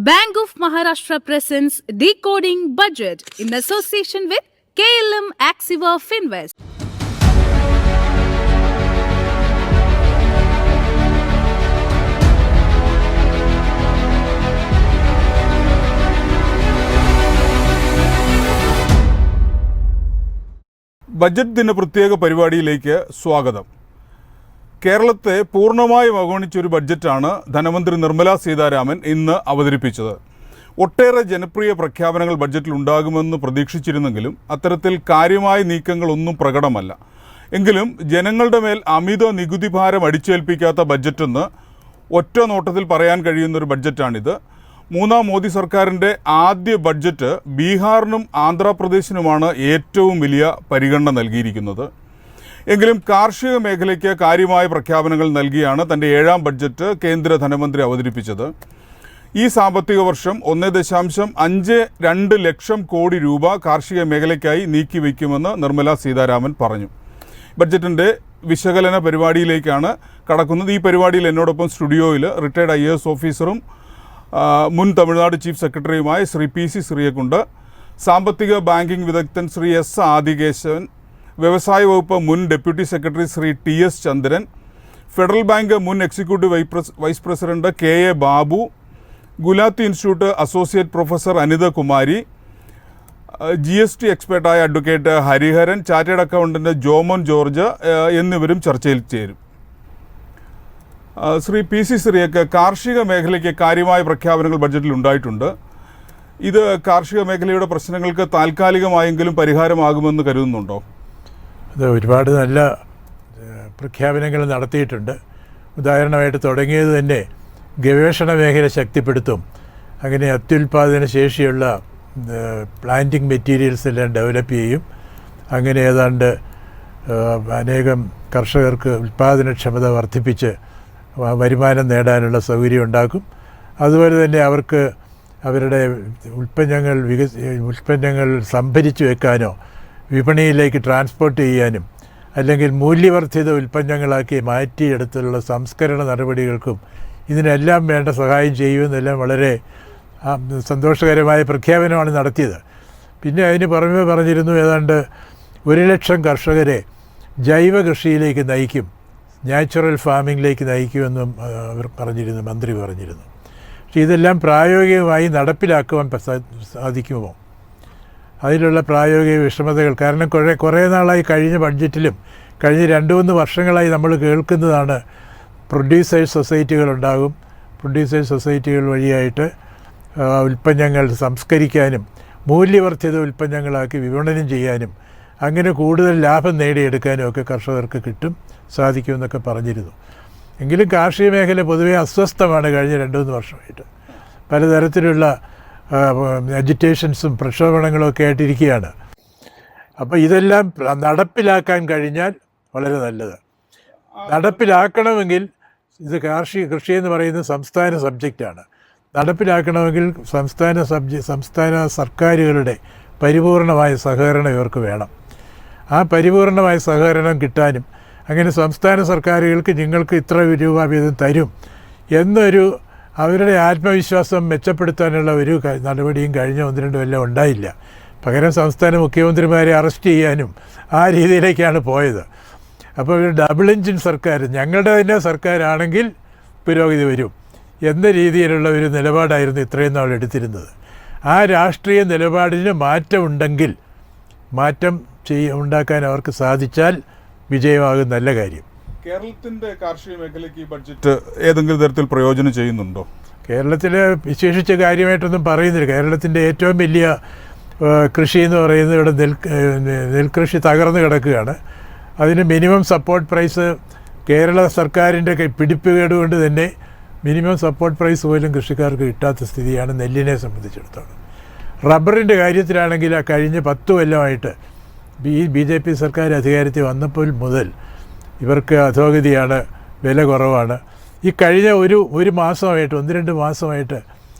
Bank of Maharashtra presents Decoding Budget in association with KLM Axiva Finvest. Budget ദിന പ്രത്യേക പരിപാടിയിലേക്ക് സ്വാഗതം. കേരളത്തെ പൂർണ്ണമായും അവഗണിച്ചൊരു ബഡ്ജറ്റാണ് ധനമന്ത്രി നിർമ്മലാ സീതാരാമൻ ഇന്ന് അവതരിപ്പിച്ചത്. ഒട്ടേറെ ജനപ്രിയ പ്രഖ്യാപനങ്ങൾ ബഡ്ജറ്റിൽ ഉണ്ടാകുമെന്ന് പ്രതീക്ഷിച്ചിരുന്നെങ്കിലും അത്തരത്തിൽ കാര്യമായ നീക്കങ്ങളൊന്നും പ്രകടമല്ല. എങ്കിലും ജനങ്ങളുടെ മേൽ അമിത നികുതി ഭാരം അടിച്ചേൽപ്പിക്കാത്ത ബഡ്ജറ്റെന്ന് ഒറ്റ നോട്ടത്തിൽ പറയാൻ കഴിയുന്നൊരു ബഡ്ജറ്റാണിത്. മൂന്നാം മോദി സർക്കാരിൻ്റെ ആദ്യ ബഡ്ജറ്റ് ബീഹാറിനും ആന്ധ്രാപ്രദേശിനുമാണ് ഏറ്റവും വലിയ പരിഗണന നൽകിയിരിക്കുന്നത്. എങ്കിലും കാർഷിക മേഖലയ്ക്ക് കാര്യമായ പ്രഖ്യാപനങ്ങൾ നൽകിയാണ് തൻ്റെ 7ാം ബഡ്ജറ്റ് കേന്ദ്ര ധനമന്ത്രി അവതരിപ്പിച്ചത്. ഈ സാമ്പത്തിക വർഷം 1.52 ലക്ഷം കോടി രൂപ കാർഷിക മേഖലയ്ക്കായി നീക്കിവെക്കുമെന്ന് നിർമ്മലാ സീതാരാമൻ പറഞ്ഞു. ബഡ്ജറ്റിൻ്റെ വിശകലന പരിപാടിയിലേക്കാണ് കടക്കുന്നത്. ഈ പരിപാടിയിൽ എന്നോടൊപ്പം സ്റ്റുഡിയോയിൽ റിട്ടയർഡ് IAS ഓഫീസറും മുൻ തമിഴ്നാട് ചീഫ് സെക്രട്ടറിയുമായ ശ്രീ PC ശ്രീയക്കുണ്ട്, സാമ്പത്തിക ബാങ്കിംഗ് വിദഗ്ധൻ ശ്രീ S ആദികേശവൻ, വ്യവസായ വകുപ്പ് മുൻ deputy secretary Shri TS Chandran, Federal Bank മുൻ executive vice president KA Babu, Gulati institute associate professor Anitha Kumari, GST എക്സ്പേർട്ടായ advocate Hariharan, chartered accountant Jomon George എന്നിവരും ചർച്ചയിൽ ചേരും. ശ്രീ PC ശ്രീയക്ക്, കാർഷിക മേഖലയ്ക്ക് കാര്യമായ പ്രഖ്യാപനങ്ങൾ ബഡ്ജറ്റിൽ ഉണ്ടായിട്ടുണ്ട്. ഇത് കാർഷിക മേഖലയുടെ പ്രശ്നങ്ങൾക്ക് താൽക്കാലികമായെങ്കിലും പരിഹാരമാകുമെന്ന് കരുതുന്നുണ്ടോ? അത് ഒരുപാട് നല്ല പ്രഖ്യാപനങ്ങൾ നടത്തിയിട്ടുണ്ട്. ഉദാഹരണമായിട്ട് തുടങ്ങിയത് തന്നെ ഗവേഷണ മേഖല ശക്തിപ്പെടുത്തും. അങ്ങനെ അത്യുൽപാദന ശേഷിയുള്ള പ്ലാന്റിംഗ് മെറ്റീരിയൽസ് എല്ലാം ഡെവലപ്പ് ചെയ്യും. അങ്ങനെ ഏതാണ്ട് അനേകം കർഷകർക്ക് ഉൽപാദനക്ഷമത വർദ്ധിപ്പിച്ച് വരുമാനം നേടാനുള്ള സൗകര്യം ഉണ്ടാക്കും. അതുപോലെ തന്നെ അവർക്ക് അവരുടെ ഉൽപ്പന്നങ്ങൾ സംഭരിച്ചു വെക്കാനോ വിപണിയിലേക്ക് ട്രാൻസ്പോർട്ട് ചെയ്യാനും അല്ലെങ്കിൽ മൂല്യവർദ്ധിത ഉൽപ്പന്നങ്ങളാക്കി മാറ്റിയെടുത്തുള്ള സംസ്കരണ നടപടികൾക്കും ഇതിനെല്ലാം വേണ്ട സഹായം ചെയ്യുമെന്നെല്ലാം വളരെ സന്തോഷകരമായ പ്രഖ്യാപനമാണ് നടത്തിയത്. പിന്നെ അതിന് പുറമെ പറഞ്ഞിരുന്നു ഏതാണ്ട് 1 ലക്ഷം കർഷകരെ ജൈവ കൃഷിയിലേക്ക് നയിക്കും, നാച്ചുറൽ ഫാമിങ്ങിലേക്ക് നയിക്കുമെന്നും അവർ പറഞ്ഞിരുന്നു, മന്ത്രി പറഞ്ഞിരുന്നു. പക്ഷേ ഇതെല്ലാം പ്രായോഗികമായി നടപ്പിലാക്കുവാൻ സാധിക്കുമോ? അതിലുള്ള പ്രായോഗിക വിഷമതകൾ, കാരണം കുറേ നാളായി കഴിഞ്ഞ ബഡ്ജറ്റിലും കഴിഞ്ഞ 2-3 വർഷങ്ങളായി നമ്മൾ കേൾക്കുന്നതാണ് പ്രൊഡ്യൂസേഴ്സ് സൊസൈറ്റികളുണ്ടാകും. പ്രൊഡ്യൂസേഴ്സ് സൊസൈറ്റികൾ വഴിയായിട്ട് ഉൽപ്പന്നങ്ങൾ സംസ്കരിക്കാനും മൂല്യവർദ്ധിത ഉൽപ്പന്നങ്ങളാക്കി വിപണനം ചെയ്യാനും അങ്ങനെ കൂടുതൽ ലാഭം നേടിയെടുക്കാനും ഒക്കെ കർഷകർക്ക് സാധിക്കുമെന്നൊക്കെ പറഞ്ഞിരുന്നു. എങ്കിലും കാർഷിക മേഖല പൊതുവെ അസ്വസ്ഥമാണ് കഴിഞ്ഞ 2-3 വർഷമായിട്ട്. പലതരത്തിലുള്ള അജിറ്റേഷൻസും പ്രക്ഷോഭണങ്ങളും ഒക്കെ ആയിട്ടിരിക്കുകയാണ്. അപ്പോൾ ഇതെല്ലാം നടപ്പിലാക്കാൻ കഴിഞ്ഞാൽ വളരെ നല്ലത്. നടപ്പിലാക്കണമെങ്കിൽ ഇത് കൃഷി എന്ന് പറയുന്നത് സംസ്ഥാന സബ്ജക്റ്റാണ്. നടപ്പിലാക്കണമെങ്കിൽ സംസ്ഥാന സർക്കാരുകളുടെ പരിപൂർണമായ സഹകരണം ഇവർക്ക് വേണം. ആ പരിപൂർണമായ സഹകരണം കിട്ടാനും അങ്ങനെ സംസ്ഥാന സർക്കാരുകൾക്ക് നിങ്ങൾക്ക് ഇത്ര രൂപ വീതം തരും എന്നൊരു അവരുടെ ആത്മവിശ്വാസം മെച്ചപ്പെടുത്താനുള്ള ഒരു നടപടിയും കഴിഞ്ഞ 1-2 കൊല്ലം ഉണ്ടായില്ല. പകരം സംസ്ഥാന മുഖ്യമന്ത്രിമാരെ അറസ്റ്റ് ചെയ്യാനും ആ രീതിയിലേക്കാണ് പോയത്. അപ്പോൾ ഒരു ഡബിൾ എഞ്ചിൻ സർക്കാർ, ഞങ്ങളുടെ തന്നെ സർക്കാരാണെങ്കിൽ പുരോഗതി വരും എന്ന രീതിയിലുള്ള ഒരു നിലപാടായിരുന്നു ഇത്രയും നാൾ എടുത്തിരുന്നത്. ആ രാഷ്ട്രീയ നിലപാടിന് മാറ്റമുണ്ടെങ്കിൽ ഉണ്ടാക്കാൻ അവർക്ക് സാധിച്ചാൽ വിജയമാകും. നല്ല കാര്യം. കേരളത്തിൻ്റെ കാർഷിക മേഖലയ്ക്ക് ഈ ബഡ്ജറ്റ് ഏതെങ്കിലും തരത്തിൽ പ്രയോജനം ചെയ്യുന്നുണ്ടോ? കേരളത്തിൽ വിശേഷിച്ച കാര്യമായിട്ടൊന്നും പറയുന്നില്ല. കേരളത്തിൻ്റെ ഏറ്റവും വലിയ കൃഷി എന്ന് പറയുന്നത് ഇവിടെ നെൽകൃഷി തകർന്നു കിടക്കുകയാണ്. അതിന് മിനിമം സപ്പോർട്ട് പ്രൈസ് കേരള സർക്കാരിൻ്റെ പിടിപ്പുകേട് കൊണ്ട് തന്നെ മിനിമം സപ്പോർട്ട് പ്രൈസ് പോലും കൃഷിക്കാർക്ക് കിട്ടാത്ത സ്ഥിതിയാണ് നെല്ലിനെ സംബന്ധിച്ചിടത്തോളം. റബ്ബറിൻ്റെ കാര്യത്തിലാണെങ്കിൽ ആ കഴിഞ്ഞ 10 കൊല്ലമായിട്ട് BJP സർക്കാർ അധികാരത്തിൽ വന്നപ്പോൾ മുതൽ ഇവർക്ക് അധോഗതിയാണ്, വില കുറവാണ്. ഈ കഴിഞ്ഞ ഒരു മാസമായിട്ട് 1-2 മാസമായിട്ട്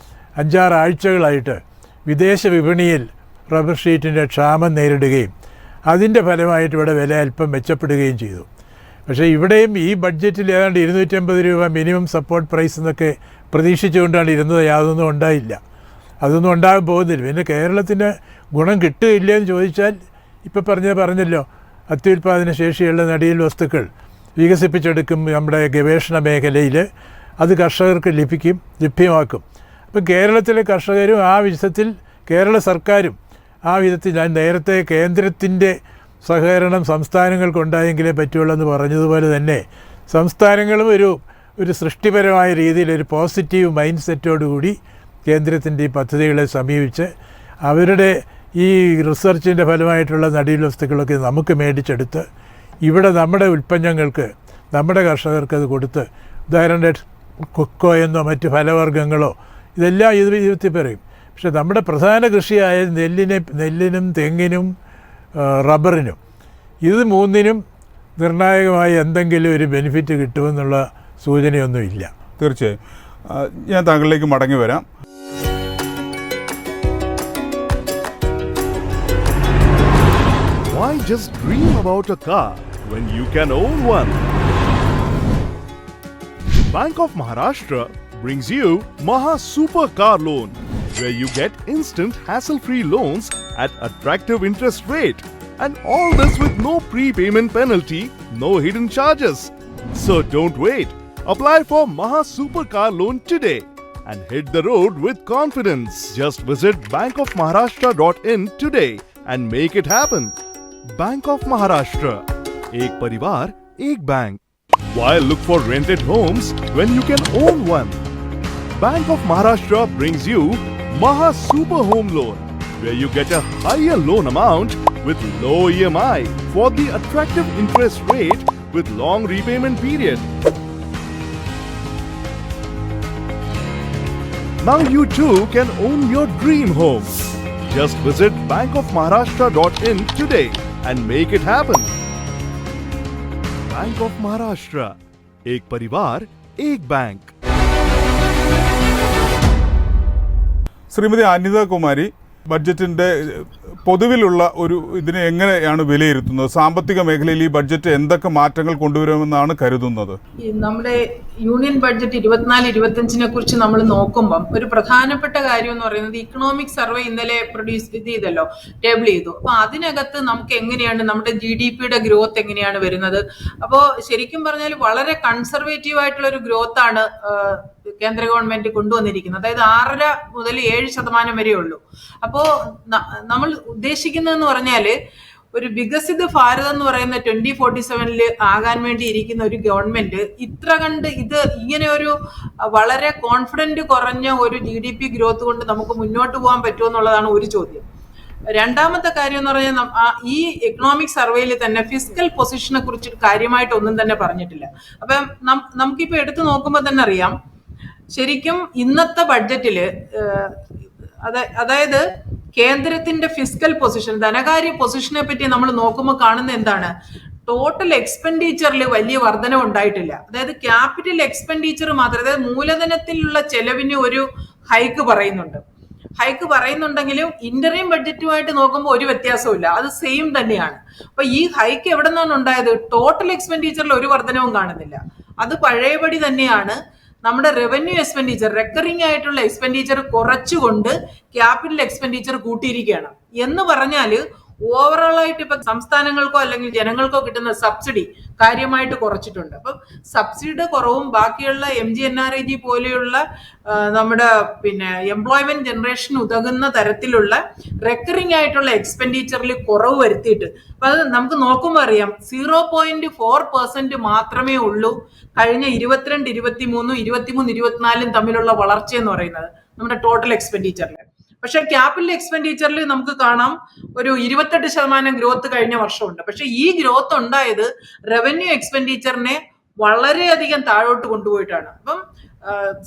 5-6 ആഴ്ചകളായിട്ട് വിദേശ വിപണിയിൽ റബ്ബർ ഷീറ്റിൻ്റെ ക്ഷാമം നേരിടുകയും അതിൻ്റെ ഫലമായിട്ട് ഇവിടെ വില അല്പം മെച്ചപ്പെടുകയും ചെയ്തു. പക്ഷേ ഇവിടെയും ഈ ബഡ്ജറ്റിൽ ഏതാണ്ട് 250 രൂപ മിനിമം സപ്പോർട്ട് പ്രൈസ് എന്നൊക്കെ പ്രതീക്ഷിച്ചുകൊണ്ടാണ് ഇരുന്നത്. യാതൊന്നും ഉണ്ടായില്ല, അതൊന്നും ഉണ്ടാകാൻ പോകുന്നില്ല. പിന്നെ കേരളത്തിന് ഗുണം കിട്ടുകയില്ല എന്ന് ചോദിച്ചാൽ ഇപ്പം പറഞ്ഞല്ലോ, അത്യുൽപാദന ശേഷിയുള്ള നടീൽ വസ്തുക്കൾ വികസിപ്പിച്ചെടുക്കും നമ്മുടെ ഗവേഷണ മേഖലയിൽ, അത് കർഷകർക്ക് ലഭ്യമാക്കും. അപ്പം കേരളത്തിലെ കർഷകരും ആ വിധത്തിൽ കേരള സർക്കാരും ആ വിധത്തിൽ, ഞാൻ നേരത്തെ കേന്ദ്രത്തിൻ്റെ സഹകരണം സംസ്ഥാനങ്ങൾക്കുണ്ടായെങ്കിലേ പറ്റുള്ളൂ എന്ന് പറഞ്ഞതുപോലെ തന്നെ സംസ്ഥാനങ്ങളും ഒരു സൃഷ്ടിപരമായ രീതിയിൽ ഒരു പോസിറ്റീവ് മൈൻഡ് സെറ്റോടുകൂടി കേന്ദ്രത്തിൻ്റെ ഈ പദ്ധതികളെ സമീപിച്ച് അവരുടെ ഈ റിസർച്ചിൻ്റെ ഫലമായിട്ടുള്ള നടീൽ വസ്തുക്കളൊക്കെ നമുക്ക് മേടിച്ചെടുത്ത് ഇവിടെ നമ്മുടെ ഉൽപ്പന്നങ്ങൾക്ക്, നമ്മുടെ കർഷകർക്ക് അത് കൊടുത്ത്, ഉദാഹരണമായിട്ട് കൊക്കോ എന്നോ മറ്റ് ഫലവർഗ്ഗങ്ങളോ ഇതെല്ലാം ഇത് വിധത്തിൽ പറയും. പക്ഷെ നമ്മുടെ പ്രധാന കൃഷിയായ നെല്ലിനും തെങ്ങിനും റബ്ബറിനും, ഇത് മൂന്നിനും നിർണായകമായി എന്തെങ്കിലും ഒരു ബെനിഫിറ്റ് കിട്ടുമെന്നുള്ള സൂചനയൊന്നുമില്ല. തീർച്ചയായും ഞാൻ താങ്കളിലേക്ക് മടങ്ങി വരാം. Why just dream about a car when you can own one? Bank of Maharashtra brings you Maha Super Car Loan, where you get instant hassle-free loans at attractive interest rate, and all this with no prepayment penalty, no hidden charges. So don't wait. Apply for Maha Super Car Loan today and hit the road with confidence. Just visit bankofmaharashtra.in today and make it happen. Bank of Maharashtra. Ek parivar, ek bank. Why look for rented homes when you can own one? Bank of Maharashtra brings you Maha Super Home Loan, where you get a higher loan amount with low EMI for the attractive interest rate with long repayment period. Now you too can own your dream home. Just visit bankofmaharashtra.in today and make it happen. Bank of Maharashtra. Ek parivar, ek bank. Shrimati Anitha Kumari, ബഡ്ജറ്റിൻ്റെ പൊതുവിലുള്ള ഇതിനെ എങ്ങനെയാണ് വിലയിരുത്തുന്നത്? സാമ്പത്തിക മേഖലയിൽ ഈ budget എന്തൊക്കെ മാറ്റങ്ങൾ കൊണ്ടുവരുമെന്നാണ് കരുതുന്നത്? നമ്മുടെ യൂണിയൻ ബഡ്ജറ്റ് 24-25 കുറിച്ച് നമ്മൾ നോക്കുമ്പം ഒരു പ്രധാനപ്പെട്ട കാര്യം എന്ന് പറയുന്നത് ഇക്കണോമിക് സർവേ ഇന്നലെ ചെയ്തല്ലോ, ടേബിൾ ചെയ്തു. അപ്പൊ അതിനകത്ത് നമുക്ക് എങ്ങനെയാണ് നമ്മുടെ GDPയുടെ ഗ്രോത്ത് എങ്ങനെയാണ് വരുന്നത്? അപ്പോൾ ശരിക്കും പറഞ്ഞാൽ വളരെ കൺസർവേറ്റീവ് ആയിട്ടുള്ള ഒരു ഗ്രോത്ത് ആണ് കേന്ദ്ര ഗവൺമെന്റ് കൊണ്ടുവന്നിരിക്കുന്നത്. അതായത് 6.5 മുതൽ 7% വരെ ഉള്ളൂ. അപ്പോ നമ്മൾ ഉദ്ദേശിക്കുന്നതെന്ന് പറഞ്ഞാല് ഒരു വികസിത ഭാരതം എന്ന് പറയുന്ന 2047 ആകാൻ വേണ്ടി ഇരിക്കുന്ന ഒരു ഗവൺമെന്റ് ഇത്ര കണ്ട് ഇങ്ങനെ ഒരു വളരെ കോൺഫിഡന്റ് കുറഞ്ഞ ഒരു GDP ഗ്രോത്ത് കൊണ്ട് നമുക്ക് മുന്നോട്ട് പോകാൻ പറ്റുമോ എന്നുള്ളതാണ് ഒരു ചോദ്യം. രണ്ടാമത്തെ കാര്യം എന്ന് പറഞ്ഞാൽ ഈ എക്കണോമിക് സർവേയിൽ തന്നെ ഫിസ്ക്കൽ പൊസിഷനെ കുറിച്ച് കാര്യമായിട്ട് ഒന്നും തന്നെ പറഞ്ഞിട്ടില്ല. അപ്പം നമുക്കിപ്പോ എടുത്തു നോക്കുമ്പോൾ തന്നെ അറിയാം, ശരിക്കും ഇന്നത്തെ ബഡ്ജറ്റില് അതായത് കേന്ദ്രത്തിന്റെ ഫിസ്ക്കൽ പൊസിഷൻ, ധനകാര്യ പൊസിഷനെ പറ്റി നമ്മൾ നോക്കുമ്പോൾ കാണുന്ന എന്താണ്? ടോട്ടൽ എക്സ്പെൻഡിച്ചറിൽ വലിയ വർധന ഉണ്ടായിട്ടില്ല. അതായത് ക്യാപിറ്റൽ എക്സ്പെൻഡിച്ചർ മാത്രം, അതായത് മൂലധനത്തിലുള്ള ചെലവിന് ഒരു ഹൈക്ക് പറയുന്നുണ്ടെങ്കിലും ഇന്ററിം ബഡ്ജറ്റുമായിട്ട് നോക്കുമ്പോൾ ഒരു വ്യത്യാസവും, അത് സെയിം തന്നെയാണ്. അപ്പൊ ഈ ഹൈക്ക് എവിടെ നിന്നാണ് ഉണ്ടായത്? ടോട്ടൽ എക്സ്പെൻഡിച്ചറിൽ ഒരു വർധനവും കാണുന്നില്ല. അത് പഴയപടി തന്നെയാണ്. നമ്മുടെ റവന്യൂ എക്സ്പെൻഡിച്ചർ, റെക്കറിംഗ് ആയിട്ടുള്ള എക്സ്പെൻഡിച്ചർ കുറച്ചുകൊണ്ട് ക്യാപിറ്റൽ എക്സ്പെൻഡിച്ചർ കൂട്ടിയിരിക്കുകയാണ്. എന്ന് പറഞ്ഞാൽ ഓവറോൾ ആയിട്ട് ഇപ്പൊ സംസ്ഥാനങ്ങൾക്കോ അല്ലെങ്കിൽ ജനങ്ങൾക്കോ കിട്ടുന്ന സബ്സിഡി കാര്യമായിട്ട് കുറച്ചിട്ടുണ്ട്. അപ്പം സബ്സിഡിയുടെ കുറവും ബാക്കിയുള്ള MGNREG പോലെയുള്ള നമ്മുടെ എംപ്ലോയ്മെന്റ് ജനറേഷൻ ഉതകുന്ന തരത്തിലുള്ള റെക്കറിംഗ് ആയിട്ടുള്ള എക്സ്പെൻഡിച്ചറിൽ കുറവ് വരുത്തിയിട്ട്, അപ്പൊ അത് നമുക്ക് നോക്കുമ്പോൾ അറിയാം 0.4% മാത്രമേ ഉള്ളൂ കഴിഞ്ഞ 22, 23, 24 തമ്മിലുള്ള വളർച്ച എന്ന് പറയുന്നത് നമ്മുടെ ടോട്ടൽ എക്സ്പെൻഡിച്ചറിൽ. പക്ഷെ ക്യാപിറ്റൽ എക്സ്പെൻഡിച്ചറിൽ നമുക്ക് കാണാം ഒരു 28% ഗ്രോത്ത് കഴിഞ്ഞ വർഷമുണ്ട്. പക്ഷെ ഈ ഗ്രോത്ത് ഉണ്ടായത് റവന്യൂ എക്സ്പെൻഡിച്ചറിനെ വളരെയധികം താഴോട്ട് കൊണ്ടുപോയിട്ടാണ്. അപ്പം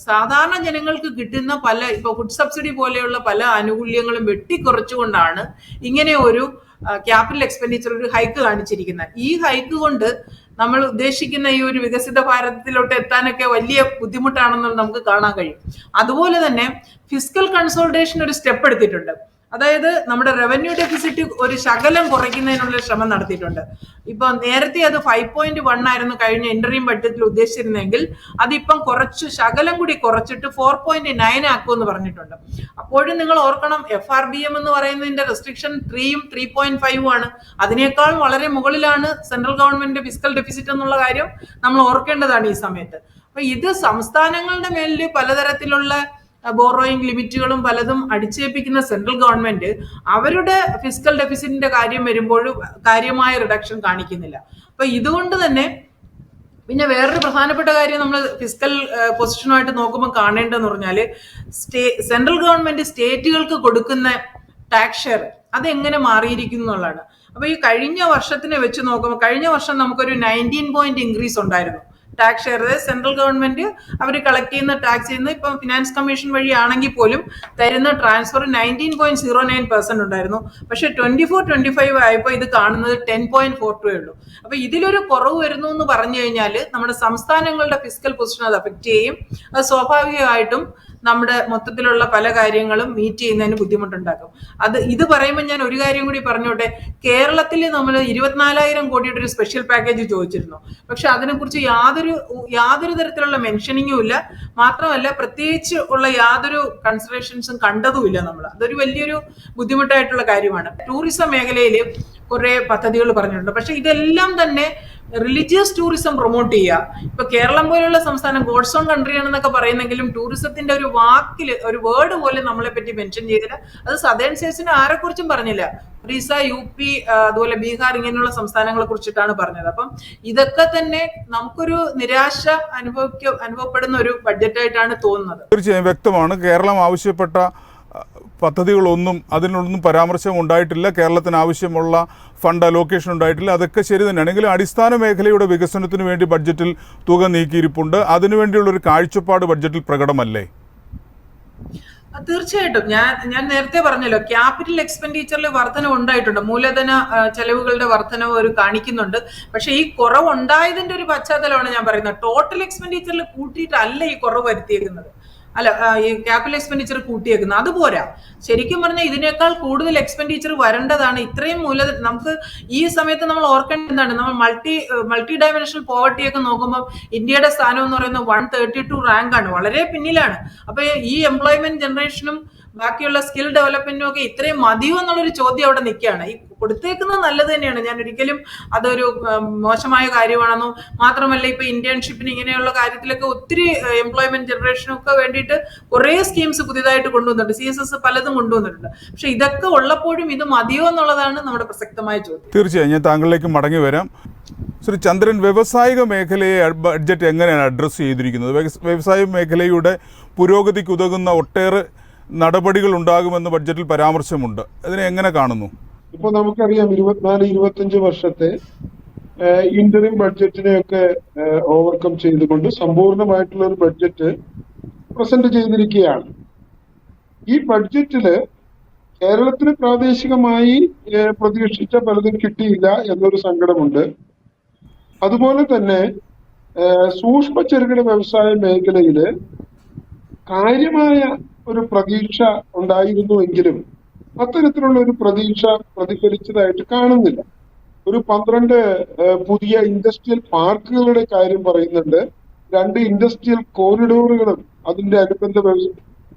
സാധാരണ ജനങ്ങൾക്ക് കിട്ടുന്ന ഇപ്പൊ ഫുഡ് സബ്സിഡി പോലെയുള്ള പല ആനുകൂല്യങ്ങളും വെട്ടിക്കുറച്ചുകൊണ്ടാണ് ഇങ്ങനെ ഒരു ക്യാപിറ്റൽ എക്സ്പെൻഡിച്ചർ ഒരു ഹൈക്ക് കാണിച്ചിരിക്കുന്നത്. ഈ ഹൈക്ക് കൊണ്ട് നമ്മൾ ഉദ്ദേശിക്കുന്ന ഈ ഒരു വികസിത ഭാരതത്തിലോട്ട് എത്താനൊക്കെ വലിയ ബുദ്ധിമുട്ടാണെന്ന് നമുക്ക് കാണാൻ കഴിയും. അതുപോലെ തന്നെ ഫിസ്ക്കൽ കൺസോളിഡേഷൻ ഒരു സ്റ്റെപ്പ് എടുത്തിട്ടുണ്ട്. അതായത് നമ്മുടെ റവന്യൂ ഡെഫിസിറ്റ് ഒരു ശകലം കുറയ്ക്കുന്നതിനുള്ള ശ്രമം നടത്തിയിട്ടുണ്ട്. ഇപ്പൊ നേരത്തെ അത് 5.1 ആയിരുന്നു കഴിഞ്ഞ ഇന്ററിം ബഡ്ജറ്റിൽ ഉദ്ദേശിച്ചിരുന്നെങ്കിൽ അതിപ്പം കുറച്ച് ശകലം കൂടി കുറച്ചിട്ട് 4.9 ആക്കുമെന്ന് പറഞ്ഞിട്ടുണ്ട്. അപ്പോഴും നിങ്ങൾ ഓർക്കണം, FRBM എന്ന് പറയുന്നതിന്റെ റെസ്ട്രിക്ഷൻ 3ഉം 3.5ഉം ആണ്. അതിനേക്കാൾ വളരെ മുകളിലാണ് സെൻട്രൽ ഗവൺമെന്റിന്റെ ഫിസ്ക്കൽ ഡെഫിസിറ്റ് എന്നുള്ള കാര്യം നമ്മൾ ഓർക്കേണ്ടതാണ് ഈ സമയത്ത്. അപ്പൊ ഇത് സംസ്ഥാനങ്ങളുടെ മേലിൽ പലതരത്തിലുള്ള ബോറോയിങ് ലിമിറ്റുകളും പലതും അടിച്ചേൽപ്പിക്കുന്ന സെൻട്രൽ ഗവൺമെന്റ് അവരുടെ ഫിസ്ക്കൽ ഡെഫിസിറ്റിന്റെ കാര്യം വരുമ്പോഴും കാര്യമായ റിഡക്ഷൻ കാണിക്കുന്നില്ല. അപ്പൊ ഇതുകൊണ്ട് തന്നെ പിന്നെ വേറൊരു പ്രധാനപ്പെട്ട കാര്യം നമ്മൾ ഫിസ്ക്കൽ പൊസിഷനുമായിട്ട് നോക്കുമ്പോൾ കാണേണ്ടതെന്ന് പറഞ്ഞാല് സെൻട്രൽ ഗവൺമെന്റ് സ്റ്റേറ്റുകൾക്ക് കൊടുക്കുന്ന ടാക്സ് ഷെയർ അതെങ്ങനെ മാറിയിരിക്കുന്നു എന്നുള്ളതാണ്. അപ്പൊ ഈ കഴിഞ്ഞ വർഷത്തിനെ വെച്ച് നോക്കുമ്പോൾ കഴിഞ്ഞ വർഷം നമുക്കൊരു 19 പോയിന്റ് ഇൻക്രീസ് ഉണ്ടായിരുന്നു ടാക്സ് ഷെയർ. അതായത് സെൻട്രൽ ഗവൺമെന്റ് അവർ കളക്ട് ചെയ്യുന്ന ടാക്സ് ചെയ്യുന്ന ഇപ്പം ഫിനാൻസ് കമ്മീഷൻ വഴിയാണെങ്കിൽ പോലും തരുന്ന ട്രാൻസ്ഫർ 19.09% ഉണ്ടായിരുന്നു. പക്ഷെ 24-25 ആയപ്പോൾ ഇത് കാണുന്നത് 10.42 ഉള്ളൂ. അപ്പൊ ഇതിലൊരു കുറവ് വരുന്നു എന്ന് പറഞ്ഞു കഴിഞ്ഞാൽ നമ്മുടെ സംസ്ഥാനങ്ങളുടെ ഫിസ്ക്കൽ പൊസിഷൻ അത് അഫക്റ്റ് ചെയ്യും. അത് സ്വാഭാവികമായിട്ടും നമ്മുടെ മൊത്തത്തിലുള്ള പല കാര്യങ്ങളും മീറ്റ് ചെയ്യുന്നതിന് ബുദ്ധിമുട്ടുണ്ടാക്കും. ഇത് പറയുമ്പോൾ ഞാൻ ഒരു കാര്യം കൂടി പറഞ്ഞോട്ടെ. കേരളത്തിൽ നമ്മൾ 24,000 കോടിയുടെ ഒരു സ്പെഷ്യൽ പാക്കേജ് ചോദിച്ചിരുന്നു. പക്ഷെ അതിനെക്കുറിച്ച് യാതൊരു തരത്തിലുള്ള മെൻഷനിങ്ങും ഇല്ല. മാത്രമല്ല പ്രത്യേകിച്ച് ഉള്ള യാതൊരു കൺസിഡറേഷൻസും കണ്ടതുമില്ല നമ്മൾ. അതൊരു വലിയൊരു ബുദ്ധിമുട്ടായിട്ടുള്ള കാര്യമാണ്. ടൂറിസം മേഖലയിൽ കുറെ പദ്ധതികൾ പറഞ്ഞിട്ടുണ്ട്. പക്ഷെ ഇതെല്ലാം തന്നെ റിലീജിയസ് ടൂറിസം പ്രൊമോട്ട് ചെയ്യുക. ഇപ്പൊ കേരളം പോലുള്ള സംസ്ഥാനം ഗോഡ്സ് ഓൺ കൺട്രി ആണെന്നൊക്കെ പറയുന്നെങ്കിലും ടൂറിസത്തിന്റെ ഒരു വാക്കില് ഒരു വേർഡ് പോലും നമ്മളെ പറ്റി മെൻഷൻ ചെയ്തില്ല. അത് സദേൺ സ്റ്റേറ്റ്സിന് ആരെക്കുറിച്ചും പറഞ്ഞില്ല. ഒറീസ, UP, അതുപോലെ ബീഹാർ ഇങ്ങനെയുള്ള സംസ്ഥാനങ്ങളെ കുറിച്ചിട്ടാണ് പറഞ്ഞത്. അപ്പം ഇതൊക്കെ തന്നെ നമുക്കൊരു നിരാശ അനുഭവപ്പെടുന്ന ഒരു ബഡ്ജറ്റായിട്ടാണ് തോന്നുന്നത്. തീർച്ചയായും വ്യക്തമാണ്, കേരളം ആവശ്യപ്പെട്ട പദ്ധതികളൊന്നും അതിനൊന്നും പരാമർശം ഉണ്ടായിട്ടില്ല. കേരളത്തിന് ആവശ്യമുള്ള ഫണ്ട് അലോക്കേഷൻ ഉണ്ടായിട്ടില്ല. അതൊക്കെ ശരി തന്നെയാണ്. എങ്കിലും അടിസ്ഥാന മേഖലയുടെ വികസനത്തിന് വേണ്ടി ബഡ്ജറ്റിൽ തുക നീക്കിയിരിപ്പുണ്ട്. അതിനുവേണ്ടിയുള്ളൊരു കാഴ്ചപ്പാട് ബഡ്ജറ്റിൽ പ്രകടമല്ലേ? തീർച്ചയായിട്ടും. ഞാൻ നേരത്തെ പറഞ്ഞല്ലോ, ക്യാപിറ്റൽ എക്സ്പെൻഡിച്ചറിൽ വർധനവ് ഉണ്ടായിട്ടുണ്ട്. മൂലധന ചെലവുകളുടെ വർധനവ് ഒരു കാണിക്കുന്നുണ്ട്. പക്ഷെ ഈ കുറവ് ഉണ്ടായതിന്റെ ഒരു പശ്ചാത്തലമാണ് ഞാൻ പറയുന്നത്. ടോട്ടൽ എക്സ്പെൻഡിച്ചറിൽ കൂട്ടിയിട്ടല്ല ഈ കുറവ് വരുത്തിയേക്കുന്നത്. ഈ ക്യാപിറ്റൽ എക്സ്പെൻഡിച്ചർ കൂട്ടിയേക്കുന്നത് അതുപോരാ. ശരിക്കും പറഞ്ഞാൽ ഇതിനേക്കാൾ കൂടുതൽ എക്സ്പെൻഡിച്ചർ വരേണ്ടതാണ്. ഇത്രയും നമുക്ക് ഈ സമയത്ത് നമ്മൾ ഓർക്കേണ്ടതാണ്, നമ്മൾ മൾട്ടി ഡയമെൻഷണൽ പോവർട്ടിയൊക്കെ നോക്കുമ്പോൾ ഇന്ത്യയുടെ സ്ഥാനം എന്ന് പറയുന്നത് 132 റാങ്കാണ്, വളരെ പിന്നിലാണ്. അപ്പൊ ഈ എംപ്ലോയ്മെന്റ് ജനറേഷനും ബാക്കിയുള്ള സ്കിൽ ഡെവലപ്മെന്റും ഒക്കെ ഇത്രയും മതിയോ എന്നുള്ളൊരു ചോദ്യം അവിടെ നിൽക്കുകയാണ്. ഈ കൊടുത്തേക്കുന്നത് നല്ലത് തന്നെയാണ്. ഞാൻ ഒരിക്കലും അതൊരു മോശമായ കാര്യമാണെന്നോ, മാത്രമല്ല ഇപ്പൊ ഇന്റേൺഷിപ്പിന് ഇങ്ങനെയുള്ള കാര്യത്തിലൊക്കെ ഒത്തിരി എംപ്ലോയ്മെന്റ് ജനറേഷനൊക്കെ വേണ്ടിയിട്ട് കുറെ സ്കീംസ് പുതിയതായിട്ട് കൊണ്ടുവന്നിട്ടുണ്ട്. CSS പലതും കൊണ്ടുവന്നിട്ടുണ്ട്. പക്ഷെ ഇതൊക്കെ ഉള്ളപ്പോഴും ഇത് മതിയോ എന്നുള്ളതാണ് നമ്മുടെ പ്രസക്തമായ ചോദ്യം. തീർച്ചയായും ഞാൻ താങ്കളിലേക്ക് മടങ്ങി വരാം. ശ്രീ ചന്ദ്രൻ, വ്യവസായിക മേഖലയെ ബഡ്ജറ്റ് എങ്ങനെയാണ് അഡ്രസ്സ് ചെയ്തിരിക്കുന്നത്? വ്യവസായ മേഖലയുടെ പുരോഗതിക്ക് ഉതകുന്ന ഒട്ടേറെ നടപടികൾ ഉണ്ടാകുമെന്ന് ബഡ്ജറ്റിൽ പരാമർശമുണ്ട്. അതിനെ എങ്ങനെ കാണുന്നു? ഇപ്പോൾ നമുക്കറിയാം 24-25 വർഷത്തെ ഇന്ററിം ബഡ്ജറ്റിനെയൊക്കെ ഓവർകം ചെയ്തുകൊണ്ട് സമ്പൂർണമായിട്ടുള്ള ഒരു ബഡ്ജറ്റ് പ്രസന്റ് ചെയ്തിരിക്കുകയാണ്. ഈ ബഡ്ജറ്റില് കേരളത്തിന് പ്രാദേശികമായി പ്രതീക്ഷിച്ച പലതും കിട്ടിയില്ല എന്നൊരു സങ്കടമുണ്ട്. അതുപോലെ തന്നെ സൂക്ഷ്മ ചെറുകിട വ്യവസായ മേഖലയില് കാര്യമായ ഒരു പ്രതീക്ഷ ഉണ്ടായിരുന്നുവെങ്കിലും അത്തരത്തിലുള്ള ഒരു പ്രതീക്ഷ പ്രതിഫലിച്ചതായിട്ട് കാണുന്നില്ല. ഒരു 12 പുതിയ ഇൻഡസ്ട്രിയൽ പാർക്കുകളുടെ കാര്യം പറയുന്നുണ്ട്. 2 ഇൻഡസ്ട്രിയൽ കോറിഡോറുകളും അതിന്റെ അനുബന്ധ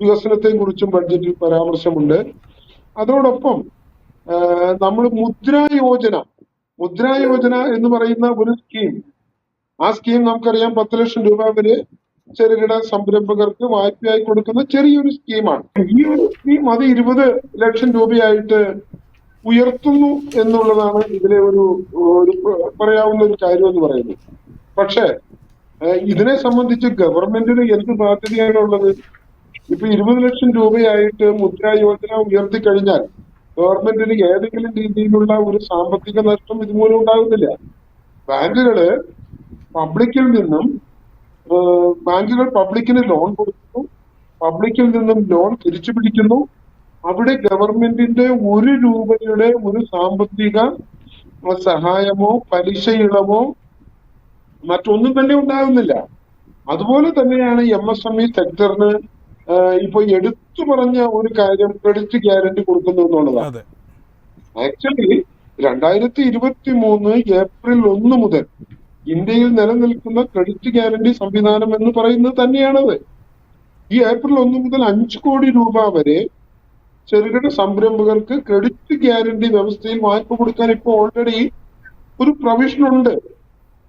വികസനത്തെയും കുറിച്ചും ബഡ്ജറ്റിൽ പരാമർശമുണ്ട്. അതോടൊപ്പം നമ്മൾ മുദ്രാ യോജന എന്ന് പറയുന്ന ഒരു സ്കീം, ആ സ്കീം നമുക്കറിയാം 10 ലക്ഷം രൂപ വരെ ചെറുകിട സംരംഭകർക്ക് വായ്പയായി കൊടുക്കുന്ന ചെറിയൊരു സ്കീമാണ്. ഈ ഒരു സ്കീം അത് 20 ലക്ഷം രൂപയായിട്ട് ഉയർത്തുന്നു എന്നുള്ളതാണ് ഇതിലെ ഒരു പറയാവുന്ന ഒരു കാര്യം എന്ന് പറയുന്നത്. പക്ഷെ ഇതിനെ സംബന്ധിച്ച് ഗവൺമെന്റിന് എന്ത് ബാധ്യതയാണുള്ളത്? ഇപ്പൊ 20 ലക്ഷം രൂപയായിട്ട് മുദ്രാ യോജന ഉയർത്തി കഴിഞ്ഞാൽ ഗവൺമെന്റിന് ഏതെങ്കിലും രീതിയിലുള്ള ഒരു സാമ്പത്തിക നഷ്ടം ഇതുമൂലം ഉണ്ടാകുന്നില്ല. ബാങ്കുകൾ പബ്ലിക്കിന് ലോൺ കൊടുക്കുന്നു, പബ്ലിക്കിൽ നിന്നും ലോൺ തിരിച്ചു പിടിക്കുന്നു. അവിടെ ഗവൺമെന്റിന്റെ 1 രൂപയുടെ ഒരു സാമ്പത്തിക സഹായമോ പലിശ ഇളവോ മറ്റൊന്നും തന്നെ ഉണ്ടാകുന്നില്ല. അതുപോലെ തന്നെയാണ് MSME സെക്ടറിന് ഇപ്പൊ എടുത്തു പറഞ്ഞ ഒരു കാര്യം ക്രെഡിറ്റ് ഗ്യാരണ്ടി കൊടുക്കുന്നു എന്നുള്ളതാണ്. അതെ. ആക്ച്വലി 2023 ഏപ്രിൽ 1 മുതൽ ഇന്ത്യയിൽ നിലനിൽക്കുന്ന ക്രെഡിറ്റ് ഗ്യാരണ്ടി സംവിധാനം എന്ന് പറയുന്നത് തന്നെയാണത്. ഈ ഏപ്രിൽ 1 മുതൽ 5 കോടി രൂപ വരെ ചെറുകിട സംരംഭകർക്ക് ക്രെഡിറ്റ് ഗ്യാരണ്ടി വ്യവസ്ഥയിൽ വായ്പ കൊടുക്കാൻ ഇപ്പോൾ ഓൾറെഡി ഒരു പ്രൊവിഷൻ ഉണ്ട്.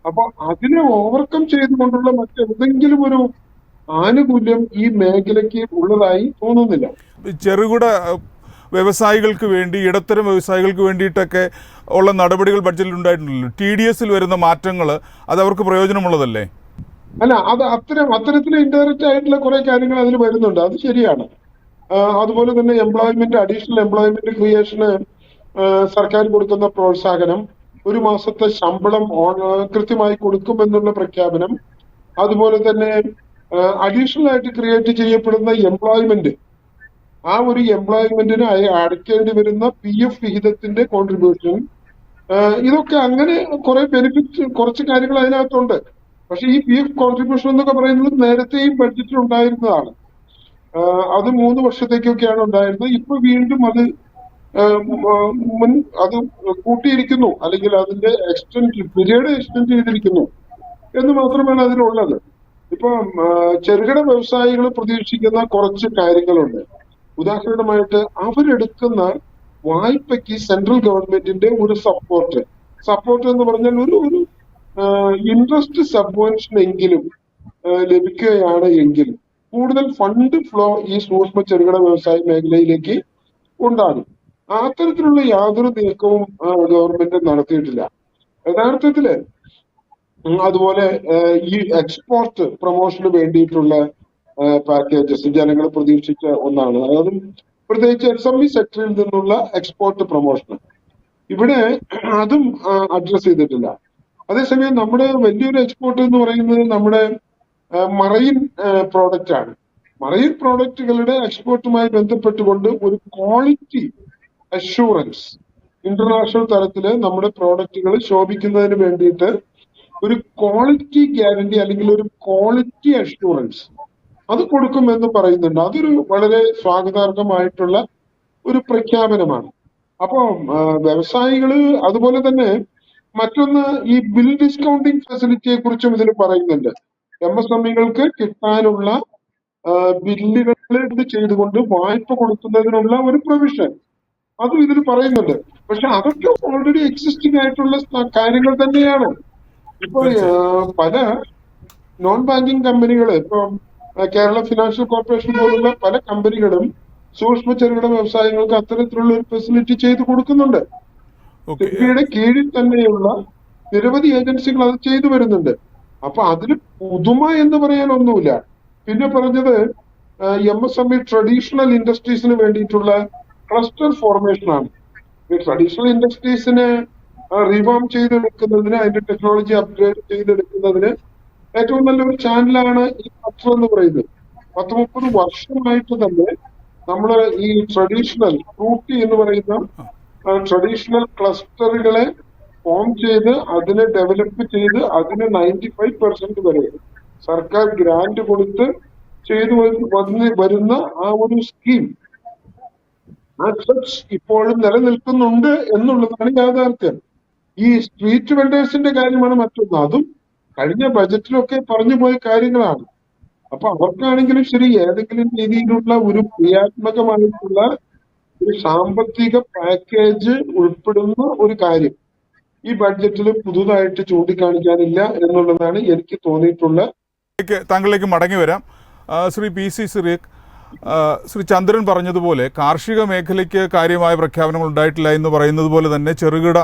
അപ്പൊ അതിനെ ഓവർകം ചെയ്തുകൊണ്ടുള്ള മറ്റെന്തെങ്കിലും ഒരു ആനുകൂല്യം ഈ മേഖലയ്ക്ക് ഉള്ളതായി തോന്നുന്നില്ല. ചെറുകിട വ്യവസായികൾക്ക് വേണ്ടി, ഇടത്തരം വ്യവസായികൾക്ക് വേണ്ടിയിട്ടൊക്കെ ഉള്ള നടപടികൾ ബഡ്ജറ്റിൽ ഉണ്ടായിട്ടുണ്ടല്ലോ. TDS വരുന്ന മാറ്റങ്ങൾ അത് അവർക്ക് പ്രയോജനമുള്ളതല്ലേ? അല്ല, അത് അത്തരത്തിൽ ഇൻഡയറക്റ്റ് ആയിട്ടുള്ള കുറെ കാര്യങ്ങൾ അതിൽ വരുന്നുണ്ട്, അത് ശരിയാണ്. അതുപോലെ തന്നെ അഡീഷണൽ എംപ്ലോയ്മെന്റ് ക്രിയേഷന് സർക്കാർ കൊടുക്കുന്ന പ്രോത്സാഹനം, ഒരു മാസത്തെ ശമ്പളം കൃത്യമായി കൊടുക്കുമെന്നുള്ള പ്രഖ്യാപനം, അതുപോലെ തന്നെ അഡീഷണൽ ആയിട്ട് ക്രിയേറ്റ് ചെയ്യപ്പെടുന്ന എംപ്ലോയ്മെന്റ്, ആ ഒരു എംപ്ലോയ്മെന്റിന് അടയ്ക്കേണ്ടി വരുന്ന PF വിഹിതത്തിന്റെ കോൺട്രിബ്യൂഷൻ, ഇതൊക്കെ അങ്ങനെ കുറെ ബെനിഫിറ്റ്, കുറച്ച് കാര്യങ്ങൾ അതിനകത്തുണ്ട്. പക്ഷെ ഈ PF കോൺട്രിബ്യൂഷൻ എന്നൊക്കെ പറയുന്നത് നേരത്തെയും ബഡ്ജറ്റിൽ ഉണ്ടായിരുന്നതാണ്. അത് 3 വർഷത്തേക്കൊക്കെയാണ് ഉണ്ടായിരുന്നത്. ഇപ്പൊ വീണ്ടും അത് കൂട്ടിയിരിക്കുന്നു, അല്ലെങ്കിൽ അതിന്റെ പീരീഡ് എക്സ്റ്റെൻഡ് ചെയ്തിരിക്കുന്നു എന്ന് മാത്രമാണ് അതിലുള്ളത്. ഇപ്പൊ ചെറുകിട വ്യവസായികൾ പ്രതീക്ഷിക്കുന്ന കുറച്ച് കാര്യങ്ങളുണ്ട്. ഉദാഹരണമായിട്ട് അവരെടുക്കുന്ന വായ്പയ്ക്ക് സെൻട്രൽ ഗവൺമെന്റിന്റെ ഒരു സപ്പോർട്ട് എന്ന് പറഞ്ഞാൽ ഒരു ഇൻട്രസ്റ്റ് സബ്വെൻഷൻ എങ്കിലും ലഭിക്കുകയാണ് എങ്കിൽ കൂടുതൽ ഫണ്ട് ഫ്ലോ ഈ സൂക്ഷ്മ ചെറുകിട വ്യവസായ മേഖലയിലേക്ക് ഉണ്ടാകും. അത്തരത്തിലുള്ള യാതൊരു നീക്കവും ഗവൺമെന്റ് നടത്തിയിട്ടില്ല യഥാർത്ഥത്തില്. അതുപോലെ ഈ എക്സ്പോർട്ട് പ്രൊമോഷന് വേണ്ടിയിട്ടുള്ള പാക്കേജസ് ജനങ്ങൾ പ്രതീക്ഷിച്ച ഒന്നാണ്. അതും പ്രത്യേകിച്ച് SME സെക്ടറിൽ നിന്നുള്ള എക്സ്പോർട്ട് പ്രൊമോഷൻ, ഇവിടെ അതും അഡ്രസ് ചെയ്തിട്ടില്ല. അതേസമയം നമ്മുടെ വലിയൊരു എക്സ്പോർട്ട് എന്ന് പറയുന്നത് നമ്മുടെ മറൈൻ പ്രോഡക്റ്റ് ആണ്. മറൈൻ പ്രോഡക്റ്റുകളുടെ എക്സ്പോർട്ടുമായി ബന്ധപ്പെട്ടുകൊണ്ട് ഒരു ക്വാളിറ്റി അഷൂറൻസ് ഇന്റർനാഷണൽ തലത്തില് നമ്മുടെ പ്രോഡക്റ്റുകൾ ശോഭിക്കുന്നതിന് വേണ്ടിയിട്ട് ഒരു ക്വാളിറ്റി ഗ്യാരണ്ടി അല്ലെങ്കിൽ ഒരു ക്വാളിറ്റി അഷൂറൻസ് അത് കൊടുക്കുമെന്ന് പറയുന്നുണ്ട്. അതൊരു വളരെ സ്വാഗതാർഹമായിട്ടുള്ള ഒരു പ്രഖ്യാപനമാണ്. അപ്പോ വ്യവസായികള്, അതുപോലെ തന്നെ മറ്റൊന്ന് ഈ ബിൽ ഡിസ്കൗണ്ടിങ് ഫെസിലിറ്റിയെ കുറിച്ചും ഇതിൽ പറയുന്നുണ്ട്. MSMEകൾക്ക് കിട്ടാനുള്ള ബില്ലുകൾ ചെയ്തുകൊണ്ട് വായ്പ കൊടുക്കുന്നതിനുള്ള ഒരു പ്രൊവിഷൻ അതും ഇതിൽ പറയുന്നുണ്ട്. പക്ഷെ അതൊക്കെ ഓൾറെഡി എക്സിസ്റ്റിംഗ് ആയിട്ടുള്ള കാര്യങ്ങൾ തന്നെയാണ്. ഇപ്പൊ പല നോൺ ബാങ്കിങ് കമ്പനികൾ, ഇപ്പൊ കേരള ഫിനാൻഷ്യൽ കോർപ്പറേഷൻ പോലുള്ള പല കമ്പനികളും സൂക്ഷ്മ ചെറുകിട വ്യവസായങ്ങൾക്ക് അത്തരത്തിലുള്ള ഒരു ഫെസിലിറ്റി ചെയ്തു കൊടുക്കുന്നുണ്ട്. സിഡ്ബിയുടെ കീഴിൽ തന്നെയുള്ള നിരവധി ഏജൻസികൾ അത് ചെയ്തു വരുന്നുണ്ട്. അപ്പൊ അതിന് പുതുമ എന്ന് പറയാൻ ഒന്നുമില്ല. പിന്നെ പറഞ്ഞത് MSME ട്രഡീഷണൽ ഇൻഡസ്ട്രീസിന് വേണ്ടിയിട്ടുള്ള ക്ലസ്റ്റർ ഫോർമേഷൻ ആണ്. ഈ ട്രഡീഷണൽ ഇൻഡസ്ട്രീസിനെ റിവാം ചെയ്തെടുക്കുന്നതിന്, അതിന്റെ ടെക്നോളജി അപ്ഗ്രേഡ് ചെയ്തെടുക്കുന്നതിന് ഏറ്റവും നല്ലൊരു ചാനലാണ് ഈ ക്ലസ്റ്റർ എന്ന് പറയുന്നത്. 10-30 വർഷമായിട്ട് തന്നെ നമ്മൾ ഈ ട്രഡീഷണൽ ഫ്രൂട്ടി എന്ന് പറയുന്ന ട്രഡീഷണൽ ക്ലസ്റ്ററുകളെ ഫോം ചെയ്ത് അതിനെ ഡെവലപ്പ് ചെയ്ത് അതിന് 95% വരെ സർക്കാർ ഗ്രാന്റ് കൊടുത്ത് ചെയ്തു വരുന്ന ആ ഒരു സ്കീം ഇപ്പോഴും നിലനിൽക്കുന്നുണ്ട് എന്നുള്ളതാണ് യാഥാർത്ഥ്യം. ഈ സ്ട്രീറ്റ് വെൻഡേഴ്സിന്റെ കാര്യമാണ് മറ്റൊന്ന്. അതും കഴിഞ്ഞ ബജറ്റിലൊക്കെ പറഞ്ഞു പോയ കാര്യങ്ങളാണ്. അപ്പൊ അവർക്കാണെങ്കിലും ശരി, ഏതെങ്കിലും രീതിയിലുള്ള ഒരു ക്രിയാത്മകമായിട്ടുള്ള ഒരു സാമ്പത്തിക പാക്കേജ് ഉൾപ്പെടുന്ന ഒരു കാര്യം ഈ ബഡ്ജറ്റിൽ പുതുതായിട്ട് ചൂണ്ടിക്കാണിക്കാനില്ല എന്നുള്ളതാണ് എനിക്ക് തോന്നിയിട്ടുള്ള. താങ്കളിലേക്ക് മടങ്ങി വരാം. ശ്രീ PC സിറിയക്, ശ്രീ ചന്ദ്രൻ പറഞ്ഞതുപോലെ കാർഷിക മേഖലയ്ക്ക് കാര്യമായ പ്രഖ്യാപനങ്ങൾ ഉണ്ടായിട്ടില്ല എന്ന് പറയുന്നത് പോലെ തന്നെ ചെറുകിട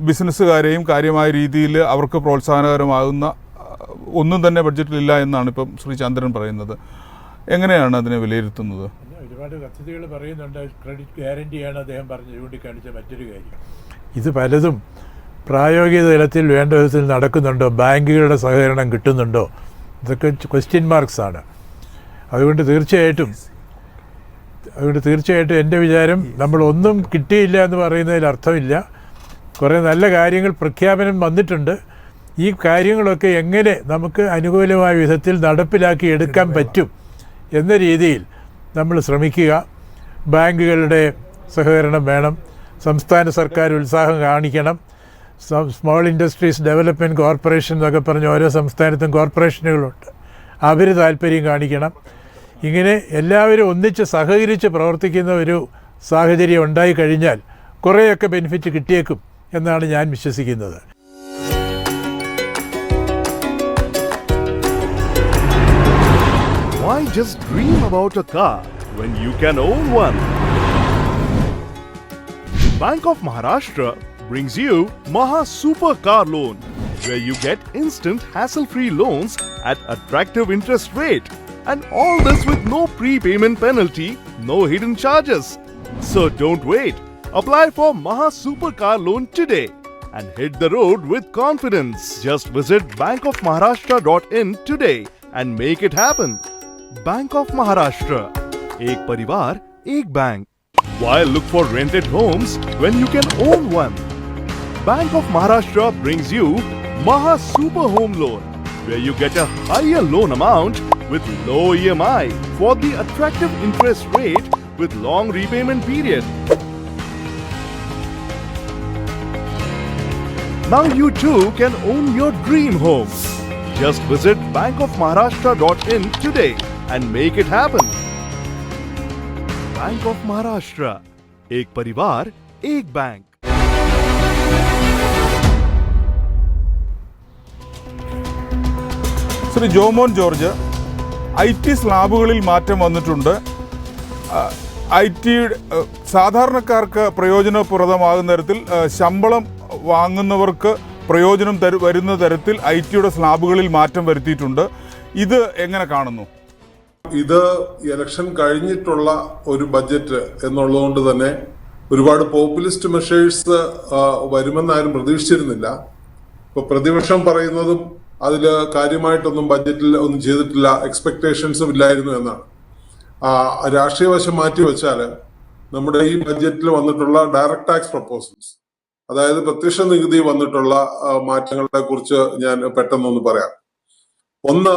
ബിസിനസ്സുകാരെയും കാര്യമായ രീതിയിൽ അവർക്ക് പ്രോത്സാഹനകരമാകുന്ന ഒന്നും തന്നെ ബഡ്ജറ്റിലില്ല എന്നാണ് ഇപ്പം ശ്രീ ചന്ദ്രൻ പറയുന്നത്. എങ്ങനെയാണ് അതിനെ വിലയിരുത്തുന്നത്? ഒരുപാട് പദ്ധതികൾ പറയുന്നുണ്ട്. ക്രെഡിറ്റ് ഗ്യാരണ്ടിയാണ് അദ്ദേഹം ചൂണ്ടിക്കാണിച്ച മറ്റൊരു കാര്യം. ഇത് പലതും പ്രായോഗിക തലത്തിൽ വേണ്ട വിധത്തിൽ നടക്കുന്നുണ്ടോ, ബാങ്കുകളുടെ സഹകരണം കിട്ടുന്നുണ്ടോ, ഇതൊക്കെ ക്വസ്റ്റ്യൻ മാർക്സ് ആണ്. അതുകൊണ്ട് തീർച്ചയായിട്ടും എൻ്റെ വിചാരം, നമ്മളൊന്നും കിട്ടിയില്ല എന്ന് പറയുന്നതിൽ അർത്ഥമില്ല. കുറേ നല്ല കാര്യങ്ങൾ പ്രഖ്യാപനം വന്നിട്ടുണ്ട്. ഈ കാര്യങ്ങളൊക്കെ എങ്ങനെ നമുക്ക് അനുകൂലമായ വിധത്തിൽ നടപ്പിലാക്കി എടുക്കാൻ പറ്റും എന്ന രീതിയിൽ നമ്മൾ ശ്രമിക്കുക. ബാങ്കുകളുടെ സഹകരണം വേണം, സംസ്ഥാന സർക്കാർ ഉത്സാഹം കാണിക്കണം. സ്മോൾ ഇൻഡസ്ട്രീസ് ഡെവലപ്മെൻറ്റ് കോർപ്പറേഷൻ എന്നൊക്കെ പറഞ്ഞ് ഓരോ സംസ്ഥാനത്തും കോർപ്പറേഷനുകളുണ്ട്, അവർ താല്പര്യം കാണിക്കണം. ഇങ്ങനെ എല്ലാവരും ഒന്നിച്ച് സഹകരിച്ച് പ്രവർത്തിക്കുന്ന ഒരു സാഹചര്യം ഉണ്ടായിക്കഴിഞ്ഞാൽ കുറേയൊക്കെ ബെനിഫിറ്റ് കിട്ടിയേക്കും എന്നാണ് ഞാൻ വിശ്വസിക്കുന്നത്. Why just dream about a car when you can own one? Bank of Maharashtra brings you Maha Super Car Loan, where you get instant hassle-free loans at attractive interest rate, and all this with no prepayment penalty, no hidden charges. So don't wait. Apply for Maha Super Car Loan today and hit the road with confidence. Just visit bankofmaharashtra.in today and make it happen. Bank of Maharashtra. Ek parivar, ek bank. Why look for rented homes when you can own one? Bank of Maharashtra brings you Maha Super Home Loan, where you get a higher loan amount with low EMI for the attractive interest rate with long repayment period. Now you too can own your dream home. Just visit bankofmaharashtra.in today and make it happen. Bank of Maharashtra. Ek parivar, ek bank. Shri Jomon George, IT സ്ലാബുകളിൽ മാറ്റം വന്നിട്ടുണ്ട്. IT സാധാരണക്കാർക്ക് പ്രയോജനപ്രദമാകുന്ന തരത്തിൽ, ശമ്പളം വാങ്ങുന്നവർക്ക് പ്രയോജനം വരുന്ന തരത്തിൽ ITയുടെ സ്ലാബുകളിൽ മാറ്റം വരുത്തിയിട്ടുണ്ട്. ഇത് എങ്ങനെ കാണുന്നു? ഇത് ഇലക്ഷൻ കഴിഞ്ഞിട്ടുള്ള ഒരു ബഡ്ജറ്റ് എന്നുള്ളതുകൊണ്ട് തന്നെ ഒരുപാട് പോപ്പുലിസ്റ്റ് മെഷേഴ്സ് വരുമെന്നാരും പ്രതീക്ഷിച്ചിരുന്നില്ല. ഇപ്പൊ പ്രതിപക്ഷം പറയുന്നതും അതിൽ കാര്യമായിട്ടൊന്നും ബഡ്ജറ്റിൽ ഒന്നും ചെയ്തിട്ടില്ല, എക്സ്പെക്ടേഷൻസും ഇല്ലായിരുന്നു എന്നാണ്. രാഷ്ട്രീയ വശം മാറ്റിവെച്ചാൽ നമ്മുടെ ഈ ബഡ്ജറ്റിൽ വന്നിട്ടുള്ള ഡയറക്ട് ടാക്സ് പ്രപ്പോസൽസ്, അതായത് പ്രത്യക്ഷ നികുതി വന്നിട്ടുള്ള മാറ്റങ്ങളെ കുറിച്ച് ഞാൻ പെട്ടെന്നൊന്ന് പറയാം. ഒന്ന്,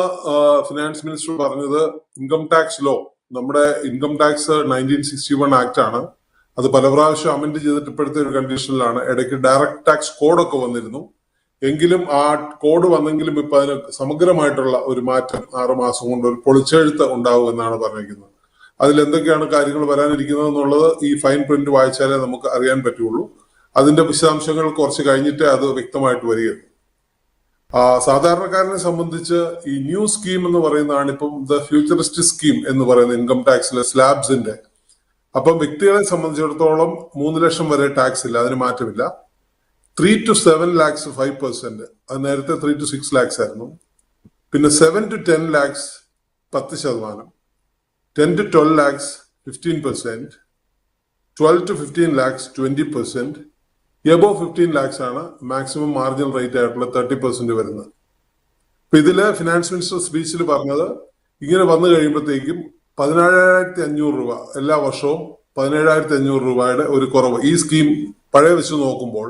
ഫിനാൻസ് മിനിസ്റ്റർ പറഞ്ഞത് ഇൻകം ടാക്സ് ലോ, നമ്മുടെ ഇൻകം ടാക്സ് 1961 ആക്ട് ആണ്. അത് പല പ്രാവശ്യം അമെൻഡ് ചെയ്തിട്ട് ഇപ്പോഴത്തെ ഒരു കണ്ടീഷനിലാണ്. ഇടയ്ക്ക് ഡയറക്ട് ടാക്സ് കോഡൊക്കെ വന്നിരുന്നു. എങ്കിലും ആ കോഡ് വന്നെങ്കിലും ഇപ്പൊ അതിന് സമഗ്രമായിട്ടുള്ള ഒരു മാറ്റം 6 മാസം കൊണ്ട് ഒരു പൊളിച്ചെഴുത്ത് ഉണ്ടാവും എന്നാണ് പറഞ്ഞിരിക്കുന്നത്. അതിൽ എന്തൊക്കെയാണ് കാര്യങ്ങൾ വരാനിരിക്കുന്നത് എന്നുള്ളത് ഈ ഫൈൻ പ്രിന്റ് വായിച്ചാലേ നമുക്ക് അറിയാൻ പറ്റുള്ളൂ. അതിന്റെ വിശദാംശങ്ങൾ കുറച്ച് കഴിഞ്ഞിട്ടേ അത് വ്യക്തമായിട്ട് വരികയുള്ളൂ. സാധാരണക്കാരനെ സംബന്ധിച്ച് ഈ ന്യൂ സ്കീം എന്ന് പറയുന്നതാണ് ഇപ്പം ദ ഫ്യൂച്ചറിസ്റ്റിക് സ്കീം എന്ന് പറയുന്ന ഇൻകം ടാക്സിലെ സ്ലാബ്സിന്റെ. അപ്പം വ്യക്തികളെ സംബന്ധിച്ചിടത്തോളം 3 ലക്ഷം വരെ ടാക്സ് ഇല്ല, അതിന് മാറ്റമില്ല. 3 to 7 lakhs 5%, അത് നേരത്തെ 3 to 6 lakhs ആയിരുന്നു. പിന്നെ 7 to 10 lakhs 10%, 10 to 12 lakhs 15%, 12 to 15 lakhs 20%, above 15 lakhs ആണ് മാക്സിമം മാർജിനൽ റേറ്റ് ആയിട്ടുള്ള 30% വരുന്നത്. അപ്പൊ ഇതില് ഫിനാൻസ് മിനിസ്റ്റർ സ്പീച്ചിൽ പറഞ്ഞത് ഇങ്ങനെ വന്നു കഴിയുമ്പോഴത്തേക്കും 17,500 രൂപ എല്ലാ വർഷവും 17,500 രൂപയുടെ ഒരു കുറവ് ഈ സ്കീം പഴയ വെച്ച് നോക്കുമ്പോൾ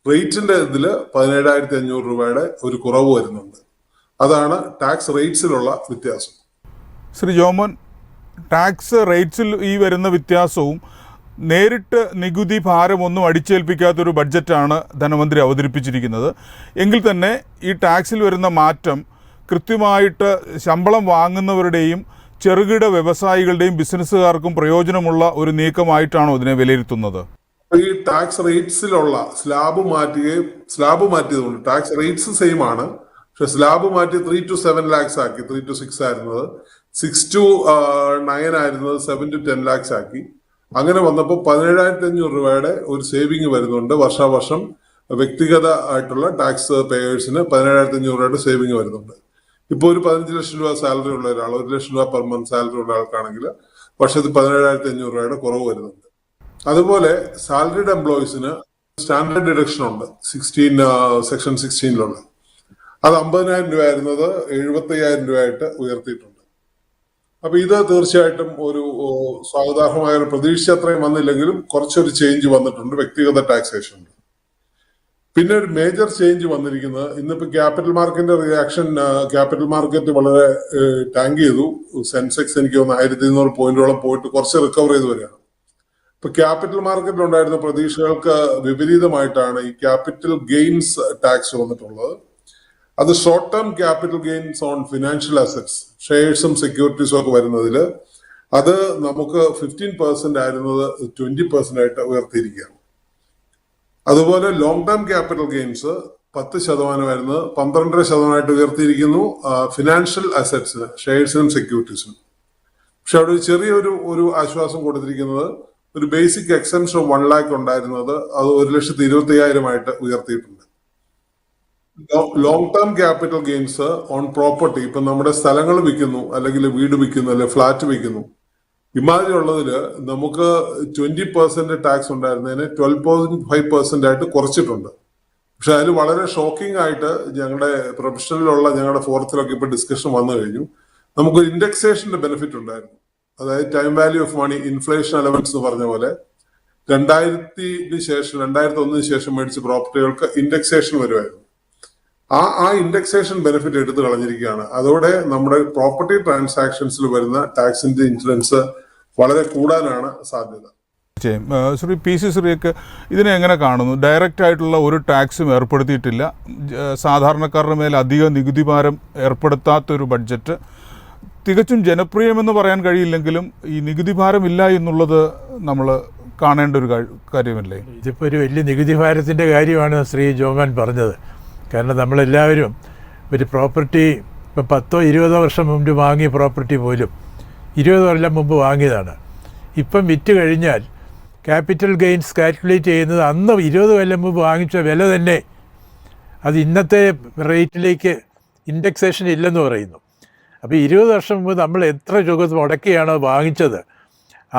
റേറ്റിന്റെ ഇതിൽ 17,500 രൂപയുടെ ഒരു കുറവ് വരുന്നുണ്ട്. അതാണ് ടാക്സ് റേറ്റ്സിലുള്ള വ്യത്യാസം. ശ്രീ ജോമോൻ, ടാക്സ് റേറ്റ്സിൽ ഈ വരുന്ന വ്യത്യാസവും നേരിട്ട് നികുതി ഭാരമൊന്നും അടിച്ചേൽപ്പിക്കാത്തൊരു ബഡ്ജറ്റാണ് ധനമന്ത്രി അവതരിപ്പിച്ചിരിക്കുന്നത്. എങ്കിൽ തന്നെ ഈ ടാക്സിൽ വരുന്ന മാറ്റം കൃത്യമായിട്ട് ശമ്പളം വാങ്ങുന്നവരുടെയും ചെറുകിട വ്യവസായികളുടെയും ബിസിനസ്സുകാർക്കും പ്രയോജനമുള്ള ഒരു നീക്കമായിട്ടാണോ ഇതിനെ വിലയിരുത്തുന്നത്? ഈ ടാക്സ് റേറ്റ്സിലുള്ള സ്ലാബ് മാറ്റിയതുകൊണ്ട് ടാക്സ് റേറ്റ്സ് സെയിം ആണ്. പക്ഷെ സ്ലാബ് മാറ്റി 3 to 7 lakhs ആക്കി. 3 to 6 ആയിരുന്നത് 6 to 9 ആയിരുന്നത് 7 to 10 lakhs ആക്കി. അങ്ങനെ വന്നപ്പോൾ 17,500 രൂപയുടെ ഒരു സേവിങ് വരുന്നുണ്ട്. വർഷാവർഷം വ്യക്തിഗത ആയിട്ടുള്ള ടാക്സ് പേയേഴ്സിന് 17,500 രൂപയുടെ സേവിങ് വരുന്നുണ്ട്. ഇപ്പോൾ ഒരു 15 ലക്ഷം രൂപ സാലറി ഉള്ള ഒരാൾ, 1 ലക്ഷം രൂപ പെർ മന്ത് സാലറി ഉള്ള ആൾക്കാണെങ്കിൽ വർഷത്തിൽ 17,500 രൂപയുടെ കുറവ് വരുന്നുണ്ട്. അതുപോലെ സാലറിഡ് എംപ്ലോയീസിന് സ്റ്റാൻഡേർഡ് ഡിഡക്ഷൻ ഉണ്ട് 16 സെക്ഷൻ 16 അത് 50,000 രൂപ ആയിരുന്നത് 75,000 രൂപയായിട്ട് ഉയർത്തിയിട്ടുണ്ട്. അപ്പൊ ഇത് തീർച്ചയായിട്ടും ഒരു സ്വാഗതാർഹമായ ഒരു പ്രതീക്ഷ അത്രയും വന്നില്ലെങ്കിലും കുറച്ചൊരു ചേഞ്ച് വന്നിട്ടുണ്ട് വ്യക്തിഗത ടാക്സേഷനിൽ. പിന്നെ ഒരു മേജർ ചേഞ്ച് വന്നിരിക്കുന്നത് ഇന്നിപ്പോ ക്യാപിറ്റൽ മാർക്കറ്റിന്റെ റിയാക്ഷൻ, ക്യാപിറ്റൽ മാർക്കറ്റ് വളരെ ടാങ്ക് ചെയ്തു. സെൻസെക്സ് എനിക്ക് തോന്നുന്നു 1200 പോയിന്റോളം പോയിട്ട് കുറച്ച് റിക്കവർ ചെയ്ത് വരികയാണ്. ഇപ്പൊ ക്യാപിറ്റൽ മാർക്കറ്റിൽ ഉണ്ടായിരുന്ന പ്രതീക്ഷകൾക്ക് വിപരീതമായിട്ടാണ് ഈ ക്യാപിറ്റൽ ഗെയിൻസ് ടാക്സ് വന്നിട്ടുള്ളത്. അത് short term capital gains on financial assets, ഷെയർസും സെക്യൂരിറ്റീസും ഒക്കെ വരുന്നതിൽ അത് നമുക്ക് 15% ആയിരുന്നത് 20% ആയിട്ട് ഉയർത്തിയിരിക്കുകയാണ്. അതുപോലെ ലോങ് ടേം ക്യാപിറ്റൽ ഗെയിൻസ് 10% ആയിരുന്നത് 12% ഉയർത്തിയിരിക്കുന്നു ഫിനാൻഷ്യൽ അസറ്റ്സിന്, ഷെയർസിനും സെക്യൂരിറ്റീസിനും. പക്ഷെ അവിടെ ചെറിയൊരു ആശ്വാസം കൊടുത്തിരിക്കുന്നത് ഒരു ബേസിക് എക്സംഷൻ 1 lakh ഉണ്ടായിരുന്നത് അത് 1,25,000 ഉയർത്തിയിട്ടുണ്ട്. Long term capital gains own property, ഇപ്പൊ നമ്മുടെ സ്ഥലങ്ങൾ വിൽക്കുന്നു, അല്ലെങ്കിൽ വീട് വിൽക്കുന്നു, അല്ലെങ്കിൽ ഫ്ലാറ്റ് വിൽക്കുന്നു, ഇമാതിരി ഉള്ളതില് നമുക്ക് 20% ടാക്സ് ഉണ്ടായിരുന്നതിന് 12.5% ആയിട്ട് കുറച്ചിട്ടുണ്ട്. പക്ഷെ അതിൽ വളരെ ഷോക്കിംഗ് ആയിട്ട് ഞങ്ങളുടെ പ്രൊഫഷണലിലുള്ള ഞങ്ങളുടെ ഫോറത്തിലൊക്കെ ഇപ്പൊ ഡിസ്കഷൻ വന്നു കഴിഞ്ഞു. നമുക്കൊരു ഇൻഡെക്സേഷന്റെ ബെനിഫിറ്റ് ഉണ്ടായിരുന്നു. അതായത് time value of money, inflation allowance എന്ന് പറഞ്ഞ പോലെ 2001 ശേഷം മേടിച്ച പ്രോപ്പർട്ടികൾക്ക് ഇൻഡെക്സേഷൻ വരുമായിരുന്നു. ആ ഇൻഡെക്സേഷൻ ബെനിഫിറ്റ് എടുത്തു കളഞ്ഞിരിക്കുകയാണ്. അതോടെ നമ്മുടെ പ്രോപ്പർട്ടി ട്രാൻസാക്ഷൻസിൽ വരുന്ന ടാക്സിന്റെ ഇൻസിഡൻസ് വളരെ കൂടാനാണ് സാധ്യത. ശ്രീ പി സി ശ്രീക്ക് ഇതിനെ എങ്ങനെ കാണുന്നു? ഡയറക്റ്റ് ആയിട്ടുള്ള ഒരു ടാക്സും ഏർപ്പെടുത്തിയിട്ടില്ല, സാധാരണക്കാരുടെ മേൽ അധിക നികുതി ഭാരം ഏർപ്പെടുത്താത്തൊരു ബഡ്ജറ്റ്, തികച്ചും ജനപ്രിയമെന്ന് പറയാൻ കഴിയില്ലെങ്കിലും ഈ നികുതി ഭാരം ഇല്ല എന്നുള്ളത് നമ്മൾ കാണേണ്ട ഒരു കാര്യമല്ലേ? ഇതിപ്പോൾ ഒരു വലിയ നികുതി ഭാരത്തിൻ്റെ കാര്യമാണ് ശ്രീ ജോമാൻ പറഞ്ഞത്. കാരണം നമ്മളെല്ലാവരും ഒരു പ്രോപ്പർട്ടി ഇപ്പോൾ 10-20 വർഷം മുമ്പ് വാങ്ങിയ പ്രോപ്പർട്ടി പോലും 20 കൊല്ലം മുമ്പ് വാങ്ങിയതാണ്. ഇപ്പം വിറ്റ് കഴിഞ്ഞാൽ ക്യാപിറ്റൽ ഗെയിൻസ് കാൽക്കുലേറ്റ് ചെയ്യുന്നത് അന്ന് 20 കൊല്ലം മുമ്പ് വാങ്ങിച്ച വില തന്നെ അത് ഇന്നത്തെ റേറ്റിലേക്ക് ഇൻഡെക്സേഷൻ ഇല്ലെന്ന് പറയുന്നു. അപ്പോൾ 20 വർഷം മുമ്പ് നമ്മൾ എത്ര തുക മുടക്കിയാണോ വാങ്ങിച്ചത്,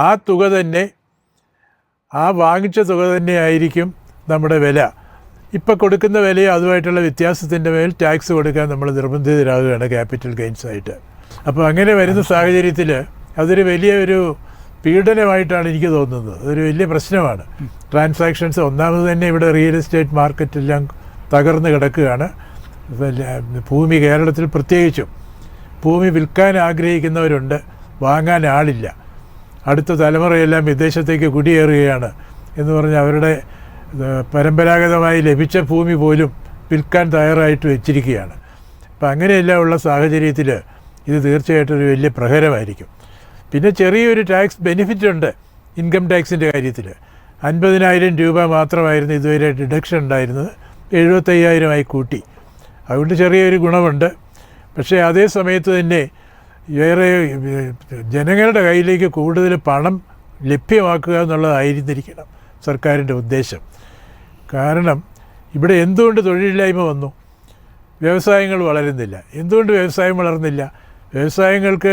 ആ തുക തന്നെ, ആ വാങ്ങിച്ച തുക തന്നെ ആയിരിക്കും നമ്മുടെ വില. ഇപ്പം കൊടുക്കുന്ന വിലയും അതുമായിട്ടുള്ള വ്യത്യാസത്തിൻ്റെ മേൽ ടാക്സ് കൊടുക്കാൻ നമ്മൾ നിർബന്ധിതരാകുകയാണ് ക്യാപിറ്റൽ ഗെയിൻസ് ആയിട്ട്. അപ്പോൾ അങ്ങനെ വരുന്ന സാഹചര്യത്തിൽ അതൊരു വലിയൊരു പീഡനമായിട്ടാണ് എനിക്ക് തോന്നുന്നത്. അതൊരു വലിയ പ്രശ്നമാണ്. ട്രാൻസാക്ഷൻസ് ഒന്നാമത് തന്നെ ഇവിടെ റിയൽ എസ്റ്റേറ്റ് മാർക്കറ്റെല്ലാം തകർന്ന് കിടക്കുകയാണ്. ഭൂമി കേരളത്തിൽ പ്രത്യേകിച്ചും ഭൂമി വിൽക്കാൻ ആഗ്രഹിക്കുന്നവരുണ്ട്, വാങ്ങാൻ ആളില്ല. അടുത്ത തലമുറയെല്ലാം വിദേശത്തേക്ക് കുടിയേറുകയാണ് എന്ന് പറഞ്ഞ് അവരുടെ പരമ്പരാഗതമായി ലഭിച്ച ഭൂമി പോലും വിൽക്കാൻ തയ്യാറായിട്ട് വെച്ചിരിക്കുകയാണ്. അപ്പം അങ്ങനെയെല്ലാം ഉള്ള സാഹചര്യത്തിൽ ഇത് തീർച്ചയായിട്ടും ഒരു വലിയ പ്രഹരമായിരിക്കും. പിന്നെ ചെറിയൊരു ടാക്സ് ബെനിഫിറ്റ് ഉണ്ട് ഇൻകം ടാക്സിൻ്റെ കാര്യത്തിൽ. 50,000 രൂപ മാത്രമായിരുന്നു ഇതുവരെ ഡിഡക്ഷൻ ഉണ്ടായിരുന്നത്, 75,000 കൂട്ടി. അതുകൊണ്ട് ചെറിയൊരു ഗുണമുണ്ട്. പക്ഷേ അതേ സമയത്ത് തന്നെ വേറെ ജനങ്ങളുടെ കയ്യിലേക്ക് കൂടുതൽ പണം ലഭ്യമാക്കുക എന്നുള്ളതായിരുന്നിരിക്കണം സർക്കാരിൻ്റെ ഉദ്ദേശം. കാരണം ഇവിടെ എന്തുകൊണ്ട് തൊഴിലില്ലായ്മ വന്നു? വ്യവസായങ്ങൾ വളരുന്നില്ല. എന്തുകൊണ്ട് വ്യവസായം വളർന്നില്ല? വ്യവസായങ്ങൾക്ക്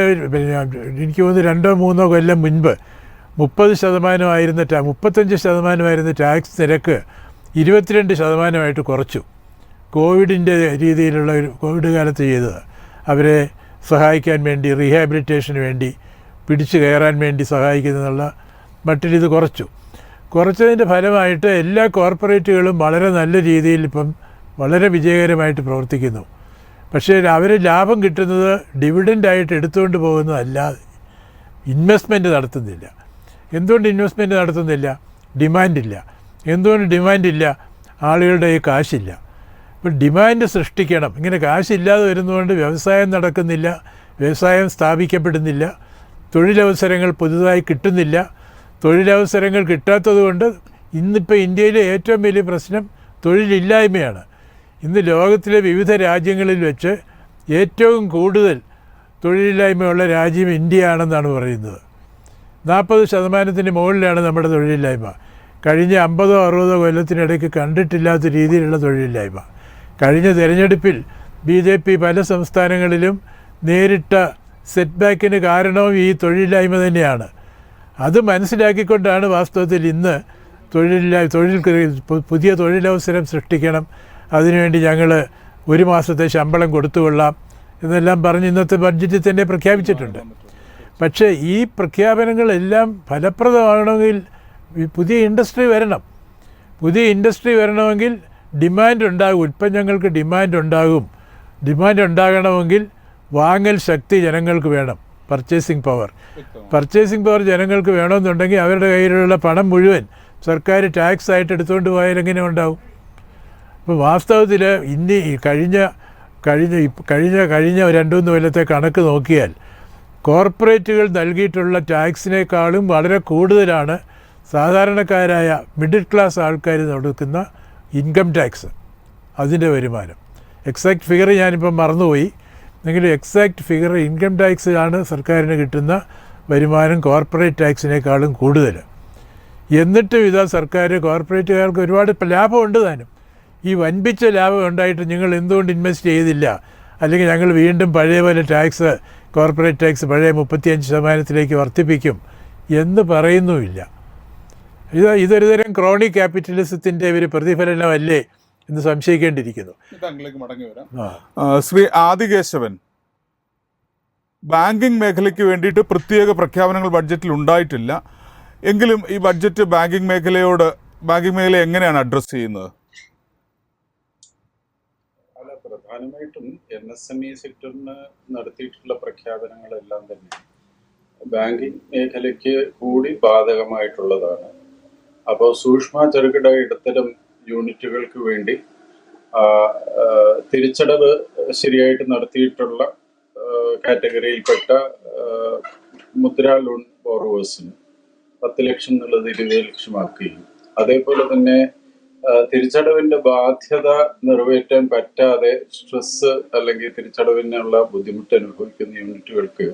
എനിക്ക് തോന്നുന്നു 2-3 കൊല്ലം മുൻപ് 35% ടാക്സ് നിരക്ക് 22% കുറച്ചു. കോവിഡിൻ്റെ രീതിയിലുള്ള ഒരു കോവിഡ് കാലത്ത് ചെയ്തത് അവരെ സഹായിക്കാൻ വേണ്ടി, റീഹാബിലിറ്റേഷന് വേണ്ടി, പിടിച്ചു കയറാൻ വേണ്ടി സഹായിക്കുന്നതിനുള്ള മട്ടിലിത് കുറച്ചതിൻ്റെ ഫലമായിട്ട് എല്ലാ കോർപ്പറേറ്റുകളും വളരെ നല്ല രീതിയിൽ ഇപ്പം വളരെ വിജയകരമായിട്ട് പ്രവർത്തിക്കുന്നു. പക്ഷേ അവർ ലാഭം കിട്ടുന്നത് ഡിവിഡൻ്റായിട്ട് എടുത്തുകൊണ്ട് പോകുന്നതല്ലാതെ ഇൻവെസ്റ്റ്മെൻറ്റ് നടത്തുന്നില്ല. എന്തുകൊണ്ട് ഇൻവെസ്റ്റ്മെൻറ്റ് നടത്തുന്നില്ല? ഡിമാൻഡില്ല. എന്തുകൊണ്ട് ഡിമാൻഡില്ല? ആളുകളുടെ കാശില്ല. ഇപ്പോൾ ഡിമാൻഡ് സൃഷ്ടിക്കണം. ഇങ്ങനെ കാശില്ലാതെ വരുന്നതുകൊണ്ട് വ്യവസായം നടക്കുന്നില്ല, വ്യവസായം സ്ഥാപിക്കപ്പെടുന്നില്ല, തൊഴിലവസരങ്ങൾ പുതുതായി കിട്ടുന്നില്ല. തൊഴിലവസരങ്ങൾ കിട്ടാത്തത് കൊണ്ട് ഇന്നിപ്പോൾ ഇന്ത്യയിലെ ഏറ്റവും വലിയ പ്രശ്നം തൊഴിലില്ലായ്മയാണ്. ഇന്ന് ലോകത്തിലെ വിവിധ രാജ്യങ്ങളിൽ വെച്ച് ഏറ്റവും കൂടുതൽ തൊഴിലില്ലായ്മയുള്ള രാജ്യം ഇന്ത്യയാണെന്നാണ് പറയുന്നത്. 40% മുകളിലാണ് നമ്മുടെ തൊഴിലില്ലായ്മ. കഴിഞ്ഞ 50-60 കൊല്ലത്തിനിടയ്ക്ക് കണ്ടിട്ടില്ലാത്ത രീതിയിലുള്ള തൊഴിലില്ലായ്മ. കഴിഞ്ഞ തിരഞ്ഞെടുപ്പിൽ BJP പല സംസ്ഥാനങ്ങളിലും നേരിട്ട സെറ്റ് ബാക്കിന് കാരണവും ഈ തൊഴിലില്ലായ്മ തന്നെയാണ്. അത് മനസ്സിലാക്കിക്കൊണ്ടാണ് വാസ്തവത്തിൽ ഇന്ന് പുതിയ തൊഴിലവസരം സൃഷ്ടിക്കണം, അതിനുവേണ്ടി ഞങ്ങൾ 1 മാസത്തെ ശമ്പളം കൊടുത്തുകൊള്ളാം എന്നെല്ലാം പറഞ്ഞ് ഇന്നത്തെ ബഡ്ജറ്റിൽ തന്നെ പ്രഖ്യാപിച്ചിട്ടുണ്ട്. പക്ഷേ ഈ പ്രഖ്യാപനങ്ങളെല്ലാം ഫലപ്രദമാകണമെങ്കിൽ പുതിയ ഇൻഡസ്ട്രി വരണം. പുതിയ ഇൻഡസ്ട്രി വരണമെങ്കിൽ ഡിമാൻഡ് ഉണ്ടാകും, ഉൽപ്പന്നങ്ങൾക്ക് ഡിമാൻഡ് ഉണ്ടാകും. ഡിമാൻഡ് ഉണ്ടാകണമെങ്കിൽ വാങ്ങൽ ശക്തി ജനങ്ങൾക്ക് വേണം, പർച്ചേസിങ് പവർ ജനങ്ങൾക്ക് വേണമെന്നുണ്ടെങ്കിൽ അവരുടെ കയ്യിലുള്ള പണം മുഴുവൻ സർക്കാർ ടാക്സ് ആയിട്ട് എടുത്തുകൊണ്ട് പോയാൽ എങ്ങനെ ഉണ്ടാവും? അപ്പോൾ വാസ്തവത്തിൽ ഇനി കഴിഞ്ഞ 2-3 കൊല്ലത്തെ കണക്ക് നോക്കിയാൽ കോർപ്പറേറ്റുകൾ നൽകിയിട്ടുള്ള ടാക്സിനേക്കാളും വളരെ കൂടുതലാണ് സാധാരണക്കാരായ മിഡിൽ ക്ലാസ് ആൾക്കാർ കൊടുക്കുന്ന ഇൻകം ടാക്സ്, അതിൻ്റെ വരുമാനം. എക്സാക്റ്റ് ഫിഗർ ഞാനിപ്പം മറന്നുപോയി, എങ്കിലും എക്സാക്റ്റ് ഫിഗർ ഇൻകം ടാക്സിലാണ് സർക്കാരിന് കിട്ടുന്ന വരുമാനം കോർപ്പറേറ്റ് ടാക്സിനേക്കാളും കൂടുതൽ. എന്നിട്ടും ഇതാ സർക്കാർ കോർപ്പറേറ്റുകാർക്ക് ഒരുപാട് ലാഭമുണ്ട് താനും. ഈ വൻപിച്ച ലാഭം ഉണ്ടായിട്ട് നിങ്ങൾ എന്തുകൊണ്ട് ഇൻവെസ്റ്റ് ചെയ്തില്ല, അല്ലെങ്കിൽ ഞങ്ങൾ വീണ്ടും പഴയ പോലെ കോർപ്പറേറ്റ് ടാക്സ് പഴയ 35% വർദ്ധിപ്പിക്കും എന്ന് പറയുന്നുമില്ല. ഇതൊരു തരം ക്രോണിക് ക്യാപിറ്റലിസത്തിൻ്റെ ഒരു പ്രതിഫലനമല്ലേ എന്ന് സംശയിക്കേണ്ടിയിരിക്കുന്നു. ശ്രീ ആദികേശവൻ, ബാങ്കിങ് മേഖലയ്ക്ക് വേണ്ടിയിട്ട് പ്രത്യേക പ്രഖ്യാപനങ്ങൾ ബഡ്ജറ്റിൽ ഉണ്ടായിട്ടില്ല. എങ്കിലും ഈ ബഡ്ജറ്റ് ബാങ്കിങ് മേഖലയെ എങ്ങനെയാണ് അഡ്രസ്സ് ചെയ്യുന്നത്? പ്രധാനമായിട്ടും MSME സെക്ടറിന് നടത്തിയിട്ടുള്ള പ്രഖ്യാപനങ്ങളെല്ലാം തന്നെ ബാങ്കിങ് മേഖലയ്ക്ക് കൂടി ബാധകമായിട്ടുള്ളതാണ്. അപ്പോൾ സൂക്ഷ്മ ചെറുകിട ഇടത്തരം യൂണിറ്റുകൾക്ക് വേണ്ടി തിരിച്ചടവ് ശരിയായിട്ട് നടത്തിയിട്ടുള്ള കാറ്റഗറിയിൽപ്പെട്ട മുദ്രാ ലോൺ ബോറോവേഴ്സിന് 10 ലക്ഷം എന്നുള്ളത് 20 ലക്ഷമാക്കുകയും അതേപോലെ തന്നെ തിരിച്ചടവിന്റെ ബാധ്യത നിറവേറ്റാൻ പറ്റാതെ സ്ട്രെസ് അല്ലെങ്കിൽ തിരിച്ചടവിനുള്ള ബുദ്ധിമുട്ട് അനുഭവിക്കുന്ന യൂണിറ്റുകൾക്ക്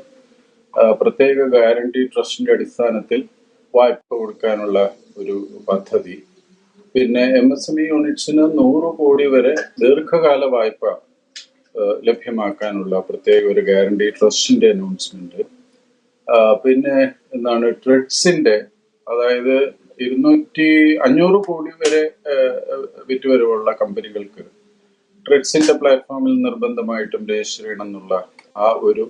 പ്രത്യേക ഗ്യാരണ്ടി ട്രസ്റ്റിന്റെ അടിസ്ഥാനത്തിൽ വായ്പ കൊടുക്കാനുള്ള ഒരു പദ്ധതി. പിന്നെ MSME യൂണിറ്റ്സിന് 100 കോടി വരെ ദീർഘകാല വായ്പ ലഭ്യമാക്കാനുള്ള പ്രത്യേക ഒരു ഗ്യാരണ്ടി ട്രസ്റ്റിന്റെ അനൗൺസ്മെന്റ്. പിന്നെ എന്താണ് ട്രെഡ്സിന്റെ, അതായത് 500 കോടി വരെ വിറ്റുവരവുള്ള കമ്പനികൾക്ക് ട്രെഡ്സിന്റെ പ്ലാറ്റ്ഫോമിൽ നിർബന്ധമായിട്ടും രജിസ്റ്റർ ചെയ്യണം എന്നുള്ള ആ ഒരു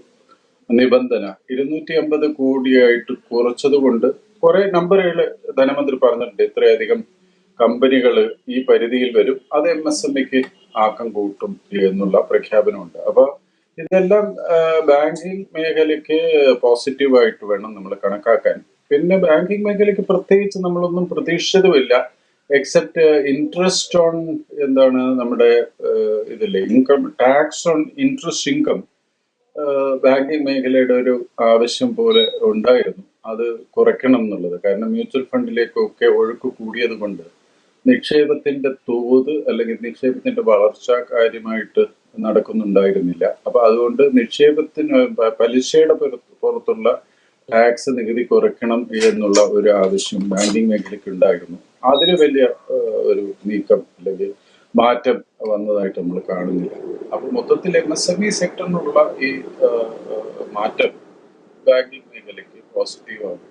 നിബന്ധന 250 കോടിയായിട്ട് കുറച്ചതുകൊണ്ട് കുറെ നമ്പറുകൾ ധനമന്ത്രി പറഞ്ഞിട്ടുണ്ട്. ഇത്രയധികം കമ്പനികൾ ഈ പരിധിയിൽ വരും, അത് MSMEക്ക് ആക്കം കൂട്ടും എന്നുള്ള പ്രഖ്യാപനമുണ്ട്. അപ്പൊ ഇതെല്ലാം ബാങ്കിങ് മേഖലയ്ക്ക് പോസിറ്റീവായിട്ട് വേണം നമ്മൾ കണക്കാക്കാൻ. പിന്നെ ബാങ്കിങ് മേഖലയ്ക്ക് പ്രത്യേകിച്ച് നമ്മളൊന്നും പ്രതീക്ഷിച്ചതുമില്ല, എക്സെപ്റ്റ് ഇൻട്രസ്റ്റ് ഓൺ നമ്മുടെ ഇതില്ലേ income, tax on interest income banking മേഖലയുടെ ഒരു ആവശ്യം പോലെ ഉണ്ടായിരുന്നു. അത് കുറയ്ക്കണം എന്നുള്ളത്, കാരണം മ്യൂച്വൽ ഫണ്ടിലേക്കൊക്കെ ഒഴുക്ക് കൂടിയത് കൊണ്ട് നിക്ഷേപത്തിന്റെ തോത് അല്ലെങ്കിൽ നിക്ഷേപത്തിന്റെ വളർച്ച കാര്യമായിട്ട് നടക്കുന്നുണ്ടായിരുന്നില്ല. അപ്പൊ അതുകൊണ്ട് നിക്ഷേപത്തിന് പലിശയുടെ പുറത്തുള്ള ടാക്സ് നികുതി കുറയ്ക്കണം എന്നുള്ള ഒരു ആവശ്യം ബാങ്കിങ് മേഖലയ്ക്ക് ഉണ്ടായിരുന്നു. അതിന് വലിയ ഒരു നീക്കം അല്ലെങ്കിൽ മാറ്റം വന്നതായിട്ട് നമ്മൾ കാണുന്നില്ല. അപ്പൊ മൊത്തത്തിൽ MSME സെക്ടറിനുള്ള ഈ മാറ്റം ബാങ്കിങ് മേഖലയ്ക്ക് പോസിറ്റീവാണ്.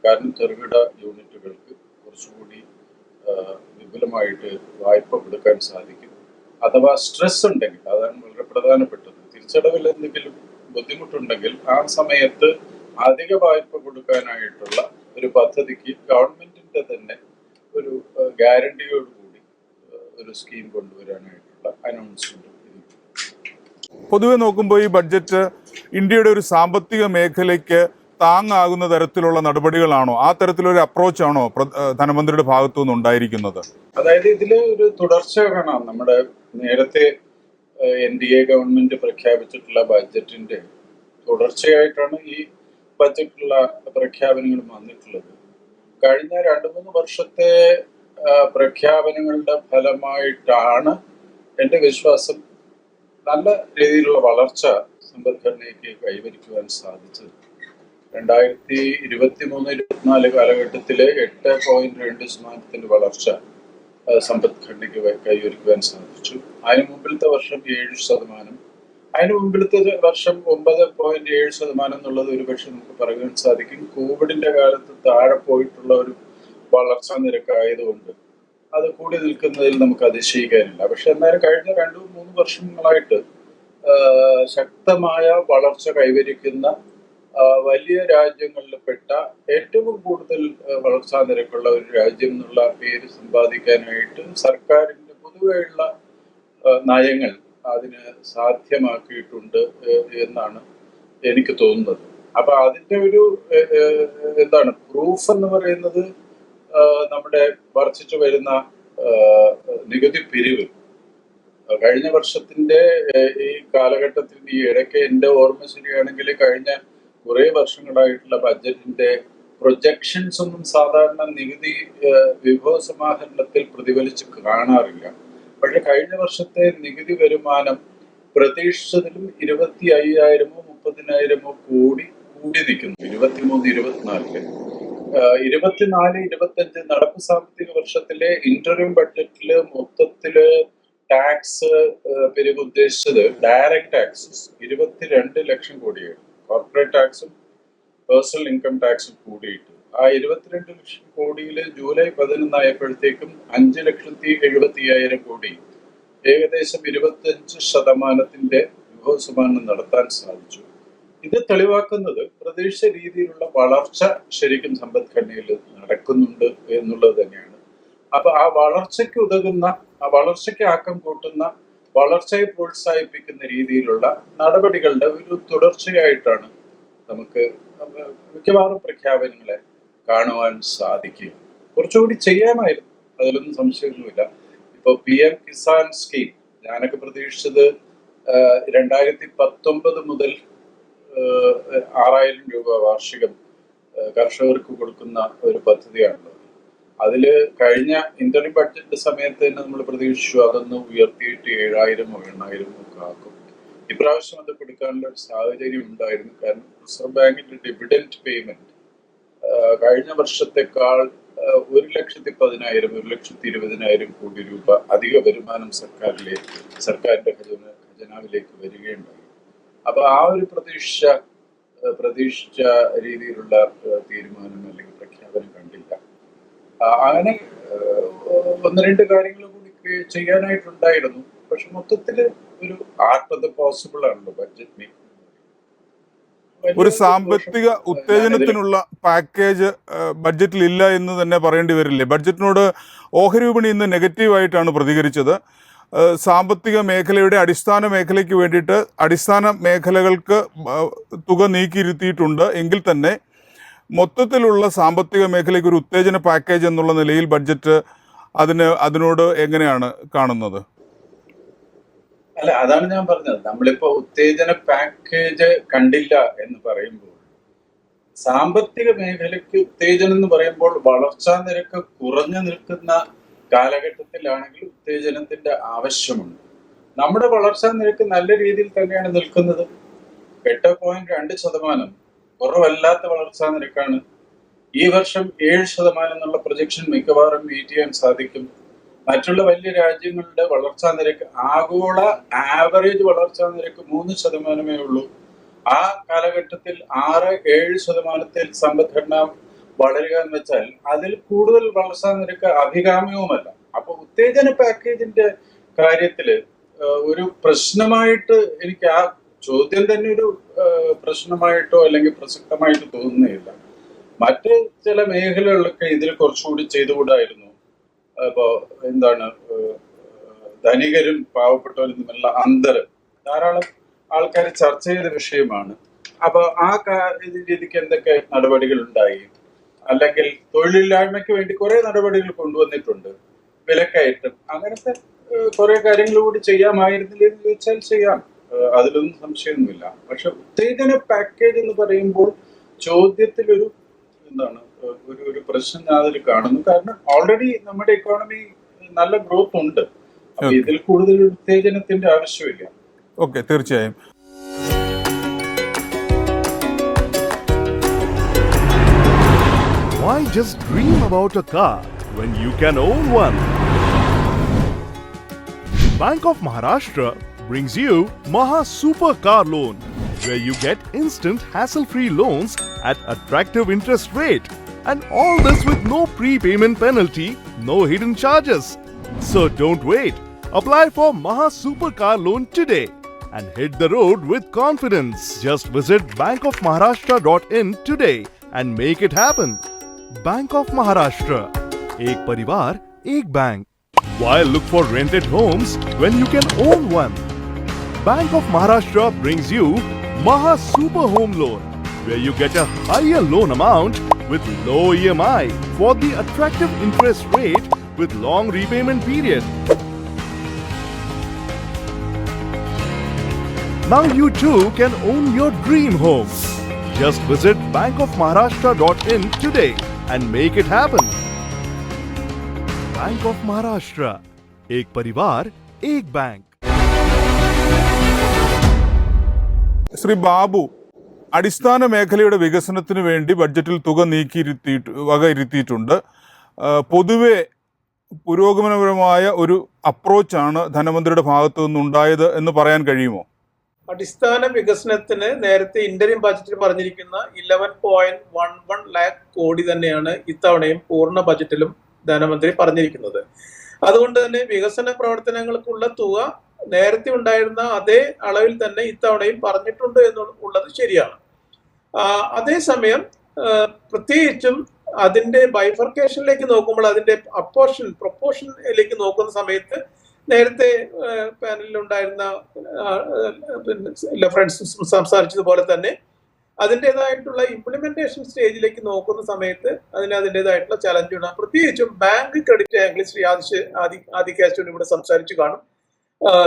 കാരണം ചെറുകിട യൂണിറ്റുകൾക്ക് കുറച്ചുകൂടി വിപുലമായിട്ട് വായ്പ കൊടുക്കാൻ സാധിക്കും. അഥവാ സ്ട്രെസ് ഉണ്ടെങ്കിൽ, അതാണ് വളരെ പ്രധാനപ്പെട്ടത്. തിരിച്ചടവിൽ എന്തെങ്കിലും ബുദ്ധിമുട്ടുണ്ടെങ്കിൽ ആ സമയത്ത് അധിക വായ്പ കൊടുക്കാനായിട്ടുള്ള ഒരു പദ്ധതിക്ക് ഗവൺമെന്റിന്റെ തന്നെ ഒരു ഗ്യാരണ്ടിയോടുകൂടി ഒരു സ്കീം കൊണ്ടുവരാനായിട്ടുള്ള അനൗൺസ്മെന്റ്. പൊതുവെ നോക്കുമ്പോൾ ഈ ബഡ്ജറ്റ് ഇന്ത്യയുടെ ഒരു സാമ്പത്തിക മേഖലയ്ക്ക് താങ്ങാകുന്ന തരത്തിലുള്ള നടപടികളാണോ, ആ തരത്തിലൊരു അപ്രോച്ചാണോ ധനമന്ത്രിയുടെ ഭാഗത്തു നിന്ന് ഉണ്ടായിരിക്കുന്നത്? അതായത് ഇതില് ഒരു തുടർച്ച കാണാം. നമ്മുടെ നേരത്തെ NDA ഗവൺമെന്റ് പ്രഖ്യാപിച്ചിട്ടുള്ള ബഡ്ജറ്റിന്റെ തുടർച്ചയായിട്ടാണ് ഈ ബഡ്ജറ്റിലുള്ള പ്രഖ്യാപനങ്ങളും വന്നിട്ടുള്ളത്. കഴിഞ്ഞ 2-3 വർഷത്തെ പ്രഖ്യാപനങ്ങളുടെ ഫലമായിട്ടാണ് എൻ്റെ വിശ്വാസം നല്ല രീതിയിലുള്ള വളർച്ച സമ്പദ്ഘടനയ്ക്ക് കൈവരിക്കുവാൻ സാധിച്ചത്. 2023-24 കാലഘട്ടത്തിലെ 8.2% വളർച്ച സമ്പദ്ഘടനയ്ക്ക് കൈവരിക്കുവാൻ സാധിച്ചു. അതിന് മുമ്പിലത്തെ വർഷം 7%, അതിന് മുമ്പിലത്തെ വർഷം 9.7% എന്നുള്ളത് ഒരുപക്ഷെ നമുക്ക് പറയാൻ സാധിക്കും കോവിഡിന്റെ കാലത്ത് താഴെ പോയിട്ടുള്ള ഒരു വളർച്ചാ നിരക്കായതുകൊണ്ട് അത് കൂടി നിൽക്കുന്നതിൽ നമുക്ക് അതിശയിക്കാനില്ല. പക്ഷെ എന്നാലും കഴിഞ്ഞ 2-3 വർഷങ്ങളായിട്ട് ശക്തമായ വളർച്ച കൈവരിക്കുന്ന വലിയ രാജ്യങ്ങളിൽപ്പെട്ട ഏറ്റവും കൂടുതൽ വളർച്ചാ നിരക്കുള്ള ഒരു രാജ്യം എന്നുള്ള പേര് സമ്പാദിക്കാനായിട്ട് സർക്കാരിന്റെ പൊതുവെയുള്ള നയങ്ങൾ അതിന് സാധ്യമാക്കിയിട്ടുണ്ട് എന്നാണ് എനിക്ക് തോന്നുന്നത്. അപ്പൊ അതിന്റെ ഒരു എന്താണ് പ്രൂഫ് എന്ന് പറയുന്നത് നമ്മുടെ വർദ്ധിച്ചു വരുന്ന നികുതി പിരിവ്. കഴിഞ്ഞ വർഷത്തിന്റെ ഈ കാലഘട്ടത്തിൽ ഈ ഇടയ്ക്ക് എന്റെ ഓർമ്മ ശരിയാണെങ്കിൽ കഴിഞ്ഞ കുറെ വർഷങ്ങളായിട്ടുള്ള ബഡ്ജറ്റിന്റെ പ്രൊജക്ഷൻസ് ഒന്നും സാധാരണ നികുതി വിഭവ സമാഹരണത്തിൽ പ്രതിഫലിച്ച് കാണാറില്ല. പക്ഷെ കഴിഞ്ഞ വർഷത്തെ നികുതി വരുമാനം പ്രതീക്ഷിച്ചതിലും 25,000-ഓ 30,000-ഓ കോടി കൂടി നിൽക്കുന്നു. 23-24 24-25 നടപ്പ് സാമ്പത്തിക വർഷത്തിലെ ഇന്ററിം ബഡ്ജറ്റില് മൊത്തത്തില് ടാക്സ് പിരിവ് ഉദ്ദേശിച്ചത് ഡയറക്റ്റ് ടാക്സസ് 22 ലക്ഷം കോടിയാണ്. കോർപ്പറേറ്റ് ടാക്സും പേഴ്സണൽ ഇൻകം ടാക്സും കൂടിയിട്ട് ആ 22 ലക്ഷം കോടിയിൽ ജൂലൈ 11 ആയപ്പോഴത്തേക്കും 5,70,70,000 കോടി, ഏകദേശം 25% വിഭവ സമാഹരണം നടത്താൻ സാധിച്ചു. ഇത് തെളിവാക്കുന്നത് പ്രതീക്ഷിച്ച രീതിയിലുള്ള വളർച്ച ശരിക്കും സമ്പദ്ഘടനയിൽ നടക്കുന്നുണ്ട് എന്നുള്ളത് തന്നെയാണ്. അപ്പൊ ആ വളർച്ചയ്ക്ക് ഉതകുന്ന, ആ വളർച്ചയ്ക്ക് ആക്കം കൂട്ടുന്ന, വളർച്ചയെ പ്രോത്സാഹിപ്പിക്കുന്ന രീതിയിലുള്ള നടപടികളുടെ ഒരു തുടർച്ചയായിട്ടാണ് നമുക്ക് മിക്കവാറും പ്രഖ്യാപനങ്ങളെ കാണുവാൻ സാധിക്കുക. കുറച്ചുകൂടി ചെയ്യാമായിരുന്നു, അതിലൊന്നും സംശയമൊന്നുമില്ല. ഇപ്പൊ PM കിസാൻ സ്കീം ഞാനൊക്കെ പ്രതീക്ഷിച്ചത് 2019 മുതൽ 6,000 രൂപ വാർഷികം കർഷകർക്ക് കൊടുക്കുന്ന ഒരു പദ്ധതിയാണുള്ളത്. അതില് കഴിഞ്ഞ ഇന്ററിം ബഡ്ജറ്റ് സമയത്ത് തന്നെ നമ്മൾ പ്രതീക്ഷിച്ചു അതൊന്ന് ഉയർത്തിയിട്ട് 7,000-ഓ 8,000-ഓ ഒക്കെ ആക്കും. ഇപ്രാവശ്യം അത് കൊടുക്കാനുള്ള ഒരു സാഹചര്യം ഉണ്ടായിരുന്നു. കാരണം റിസർവ് ബാങ്കിന്റെ ഡിവിഡൻഡ് പേയ്മെന്റ് കഴിഞ്ഞ വർഷത്തെക്കാൾ 1,10,000 1,20,000 കോടി രൂപ അധിക വരുമാനം സർക്കാരിന്റെ ഖജനാവിലേക്ക് വരികയുണ്ടായി. അപ്പൊ ആ ഒരു പ്രതീക്ഷിച്ച രീതിയിലുള്ള തീരുമാനം അല്ലെങ്കിൽ പ്രഖ്യാപനം കണ്ടില്ല. അങ്ങനെ 1-2 കാര്യങ്ങൾ കൂടി ചെയ്യാനായിട്ടുണ്ടായിരുന്നു. പക്ഷെ മൊത്തത്തില് ഒരു ആർട്ട് ഓഫ് ദ പോസിബിൾ ആണല്ലോ ബഡ്ജറ്റ് മേക്കിംഗ്. ഒരു സാമ്പത്തിക ഉത്തേജനത്തിനുള്ള പാക്കേജ് ബഡ്ജറ്റിൽ ഇല്ല എന്ന് തന്നെ പറയേണ്ടി വരില്ലേ? ബഡ്ജറ്റിനോട് ഓഹരി വിപണി ഇന്ന് നെഗറ്റീവായിട്ടാണ് പ്രതികരിച്ചത്. സാമ്പത്തിക മേഖലയുടെ അടിസ്ഥാന മേഖലയ്ക്ക് വേണ്ടിയിട്ട് അടിസ്ഥാന മേഖലകൾക്ക് തുക നീക്കിയിരുത്തിയിട്ടുണ്ട് എങ്കിൽ തന്നെ മൊത്തത്തിലുള്ള സാമ്പത്തിക മേഖലയ്ക്ക് ഒരു ഉത്തേജന പാക്കേജ് എന്നുള്ള നിലയിൽ ബഡ്ജറ്റ് അതിനോട് എങ്ങനെയാണ് കാണുന്നത്? അല്ല, അതാണ് ഞാൻ പറഞ്ഞത്. നമ്മളിപ്പോ ഉത്തേജന പാക്കേജ് കണ്ടില്ല എന്ന് പറയുമ്പോൾ, സാമ്പത്തിക മേഖലയ്ക്ക് ഉത്തേജനം എന്ന് പറയുമ്പോൾ വളർച്ചാ നിരക്ക് കുറഞ്ഞു നിൽക്കുന്ന കാലഘട്ടത്തിലാണെങ്കിൽ ഉത്തേജനത്തിന്റെ ആവശ്യമുണ്ട്. നമ്മുടെ വളർച്ചാ നിരക്ക് നല്ല രീതിയിൽ തന്നെയാണ് നിൽക്കുന്നത്. 8.2% കുറവല്ലാത്ത വളർച്ചാ നിരക്കാണ്. ഈ വർഷം 7% എന്നുള്ള പ്രൊജക്ഷൻ മിക്കവാറും മീറ്റ് ചെയ്യാൻ സാധിക്കും. മറ്റുള്ള വലിയ രാജ്യങ്ങളുടെ വളർച്ചാ നിരക്ക്, ആഗോള ആവറേജ് വളർച്ചാ നിരക്ക് 3% ഉള്ളൂ. ആ കാലഘട്ടത്തിൽ 6-7% സമ്പദ്ഘടന വളരുക എന്ന് വെച്ചാൽ അതിൽ കൂടുതൽ വളർച്ചാ നിരക്ക് അഭികാമ്യവുമല്ല. അപ്പൊ ഉത്തേജന പാക്കേജിന്റെ കാര്യത്തില് ഒരു പ്രശ്നമായിട്ട് എനിക്ക് ആ ചോദ്യം തന്നെ ഒരു പ്രശ്നമായിട്ടോ അല്ലെങ്കിൽ പ്രസക്തമായിട്ട് തോന്നുന്നില്ല. മറ്റ് ചില മേഖലകളിലൊക്കെ ഇതിൽ കുറച്ചുകൂടി ചെയ്തുകൂടായിരുന്നു. ഇപ്പോ എന്താണ്, ധനികരും പാവപ്പെട്ടവരും തമ്മിലുള്ള അന്തരം ധാരാളം ആൾക്കാർ ചർച്ച ചെയ്ത വിഷയമാണ്. അപ്പൊ ആ രീതിക്ക് എന്തൊക്കെ നടപടികൾ ഉണ്ടായി, അല്ലെങ്കിൽ തൊഴിലില്ലായ്മയ്ക്ക് വേണ്ടി കുറെ നടപടികൾ കൊണ്ടുവന്നിട്ടുണ്ട്, വിലക്കയറ്റം, അങ്ങനത്തെ കുറെ കാര്യങ്ങൾ കൂടി ചെയ്യാമായിരുന്നില്ല എന്ന് ചോദിച്ചാൽ ചെയ്യാം, അതിലൊന്നും സംശയമൊന്നുമില്ല. പക്ഷെ ഉത്തേജന പാക്കേജ് എന്ന് പറയുമ്പോൾ ചോദ്യത്തിലൊരു എന്താണ് ഒരു പ്രശ്നം ഞാൻ അതിൽ കാണുന്നു. കാരണം ഓൾറെഡി നമ്മുടെ ഇക്കോണമി നല്ല ഗ്രോത്ത് ഉണ്ട്. അപ്പൊ ഇതിൽ കൂടുതൽ ഉത്തേജനത്തിന്റെ ആവശ്യമില്ല. ഓക്കെ, തീർച്ചയായും. Why just dream about a car when you can own one? Bank of Maharashtra brings you Maha Super Car Loan, where you get instant hassle-free loans at attractive interest rate. And all this with no prepayment penalty, no hidden charges. So don't wait. Apply for Maha Super Car Loan today and hit the road with confidence. Just visit bankofmaharashtra.in today and make it happen. Bank of Maharashtra. Ek parivar, ek bank. Why look for rented homes when you can own one? Bank of Maharashtra brings you Maha Super Home Loan, where you get a higher loan amount with low EMI for the attractive interest rate with long repayment period. Now you too can own your dream home. Just visit bankofmaharashtra.in today and make it happen. Bank of Maharashtra. एक परिवार, एक bank. Shri Babu, അടിസ്ഥാന മേഖലയുടെ വികസനത്തിന് വേണ്ടി ബഡ്ജറ്റിൽ തുക വകയിരുത്തിയിട്ടുണ്ട്. പൊതുവെ പുരോഗമനപരമായ ഒരു അപ്രോച്ചാണ് ധനമന്ത്രിയുടെ ഭാഗത്തു നിന്നുണ്ടായത് എന്ന് പറയാൻ കഴിയുമോ? അടിസ്ഥാന വികസനത്തിന് നേരത്തെ ഇന്ററിം ബജറ്റിൽ പറഞ്ഞിരിക്കുന്ന 11.11 lakh കോടി തന്നെയാണ് ഇത്തവണയും പൂർണ്ണ ബജറ്റിലും ധനമന്ത്രി പറഞ്ഞിരിക്കുന്നത്. അതുകൊണ്ട് തന്നെ വികസന പ്രവർത്തനങ്ങൾക്കുള്ള തുക നേരത്തെ ഉണ്ടായിരുന്ന അതേ അളവിൽ തന്നെ ഇത്തവണയും പറഞ്ഞിട്ടുണ്ട് എന്നുള്ളത് ശരിയാണ്. അതേസമയം പ്രത്യേകിച്ചും അതിന്റെ ബൈഫർക്കേഷനിലേക്ക് നോക്കുമ്പോൾ, അതിന്റെ പ്രൊപ്പോർഷനിലേക്ക് നോക്കുന്ന സമയത്ത് നേരത്തെ പാനലിലുണ്ടായിരുന്ന ഫ്രണ്ട്സ് സംസാരിച്ചതുപോലെ തന്നെ അതിൻ്റെതായിട്ടുള്ള ഇംപ്ലിമെന്റേഷൻ സ്റ്റേജിലേക്ക് നോക്കുന്ന സമയത്ത് അതിൻ്റെതായിട്ടുള്ള ചലഞ്ചുണ്ട്. പ്രത്യേകിച്ചും ബാങ്ക് ക്രെഡിറ്റ് ആംഗിൾ ശ്രീ ആദികാസ്റ്റോട് ഇവിടെ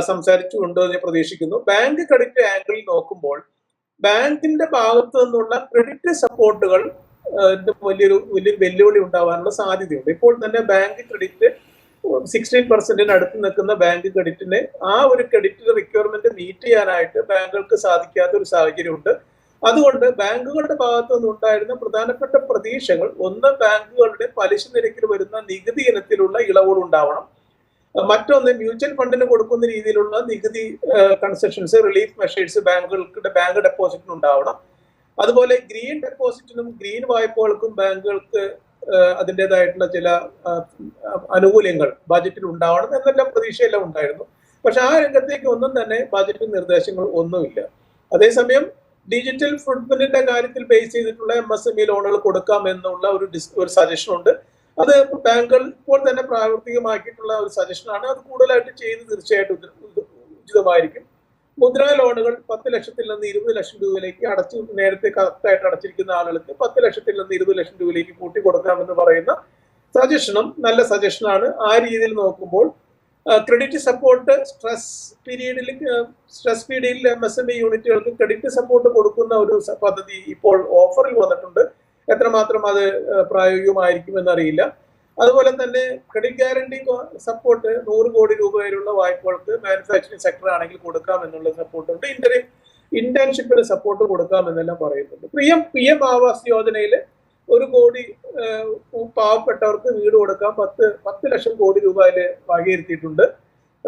സംസാരിച്ചുകൊണ്ട് ഞാൻ പ്രതീക്ഷിക്കുന്നു. ബാങ്ക് ക്രെഡിറ്റ് ആംഗിളിൽ നോക്കുമ്പോൾ ബാങ്കിന്റെ ഭാഗത്തു നിന്നുള്ള ക്രെഡിറ്റ് സപ്പോർട്ടുകൾ വലിയൊരു വെല്ലുവിളി ഉണ്ടാവാനുള്ള സാധ്യതയുണ്ട്. ഇപ്പോൾ തന്നെ ബാങ്ക് ക്രെഡിറ്റ് 16% അടുത്ത് നിൽക്കുന്ന ബാങ്ക് ക്രെഡിറ്റിന് ആ ഒരു ക്രെഡിറ്റ് റിക്വയർമെന്റ് മീറ്റ് ചെയ്യാനായിട്ട് ബാങ്കുകൾക്ക് സാധിക്കാത്ത ഒരു സാഹചര്യമുണ്ട്. അതുകൊണ്ട് ബാങ്കുകളുടെ ഭാഗത്തു നിന്നുണ്ടായിരുന്ന പ്രധാനപ്പെട്ട പ്രതീക്ഷകൾ, ഒന്ന് ബാങ്കുകളുടെ പലിശ നിരക്കിൽ വരുന്ന നികുതി ഇനത്തിലുള്ള ഇളവുകൾ ഉണ്ടാവണം, മറ്റൊന്ന് മ്യൂച്വൽ ഫണ്ടിന് കൊടുക്കുന്ന രീതിയിലുള്ള നികുതി കൺസെഷൻസ്, റിലീഫ് മെഷേഴ്സ് ബാങ്ക് ഡെപ്പോസിറ്റിന് ഉണ്ടാവണം. അതുപോലെ ഗ്രീൻ ഡെപ്പോസിറ്റിനും ഗ്രീൻ വായ്പകൾക്കും ബാങ്കുകൾക്ക് അതിൻ്റെതായിട്ടുള്ള ചില ആനുകൂല്യങ്ങൾ ബജറ്റിൽ ഉണ്ടാവണം എന്നെല്ലാം പ്രതീക്ഷയെല്ലാം ഉണ്ടായിരുന്നു. പക്ഷെ ആ രംഗത്തേക്ക് ഒന്നും തന്നെ ബജറ്റ് നിർദ്ദേശങ്ങൾ ഒന്നുമില്ല. അതേസമയം ഡിജിറ്റൽ ഫുട്പ്രിന്റിന്റെ കാര്യത്തിൽ ബേസ് ചെയ്തിട്ടുള്ള MSME ലോണുകൾ കൊടുക്കാം എന്നുള്ള ഒരു സജഷൻ ഉണ്ട്. അത് ബാങ്കുകൾ ഇപ്പോൾ തന്നെ പ്രാവർത്തികമാക്കിയിട്ടുള്ള ഒരു സജഷനാണ്. അത് കൂടുതലായിട്ട് ചെയ്ത് തീർച്ചയായിട്ടും ഉചിതമായിരിക്കും. മുദ്രാ ലോണുകൾ 10 ലക്ഷത്തിൽ നിന്ന് 20 ലക്ഷം രൂപയിലേക്ക് നേരത്തെ കറക്റ്റായിട്ട് അടച്ചിരിക്കുന്ന ആളുകൾക്ക് 10 ലക്ഷത്തിൽ നിന്ന് 20 ലക്ഷം രൂപയിലേക്ക് കൂട്ടി കൊടുക്കാമെന്ന് പറയുന്ന സജഷനും നല്ല സജഷനാണ്. ആ രീതിയിൽ നോക്കുമ്പോൾ ക്രെഡിറ്റ് സപ്പോർട്ട് സ്ട്രെസ് പീരീഡിൽ MSME യൂണിറ്റുകൾക്ക് ക്രെഡിറ്റ് സപ്പോർട്ട് കൊടുക്കുന്ന ഒരു പദ്ധതി ഇപ്പോൾ ഓഫറിൽ വന്നിട്ടുണ്ട്. എത്രമാത്രം അത് പ്രായോഗികമായിരിക്കും എന്നറിയില്ല. അതുപോലെ തന്നെ ക്രെഡിറ്റ് ഗ്യാരണ്ടി സപ്പോർട്ട് 100 കോടി രൂപ വരെയുള്ള വായ്പകൾക്ക് മാനുഫാക്ചറിംഗ് സെക്ടർ ആണെങ്കിൽ കൊടുക്കാം എന്നുള്ള സപ്പോർട്ടുണ്ട്. ഇന്റേൺഷിപ്പിന് സപ്പോർട്ട് കൊടുക്കാം എന്നെല്ലാം പറയുന്നുണ്ട്. PM ആവാസ് യോജനയിൽ 1 കോടി പാവപ്പെട്ടവർക്ക് വീട് കൊടുക്കാൻ 10 ലക്ഷം കോടി രൂപ അതിൽ വകയിരുത്തിയിട്ടുണ്ട്.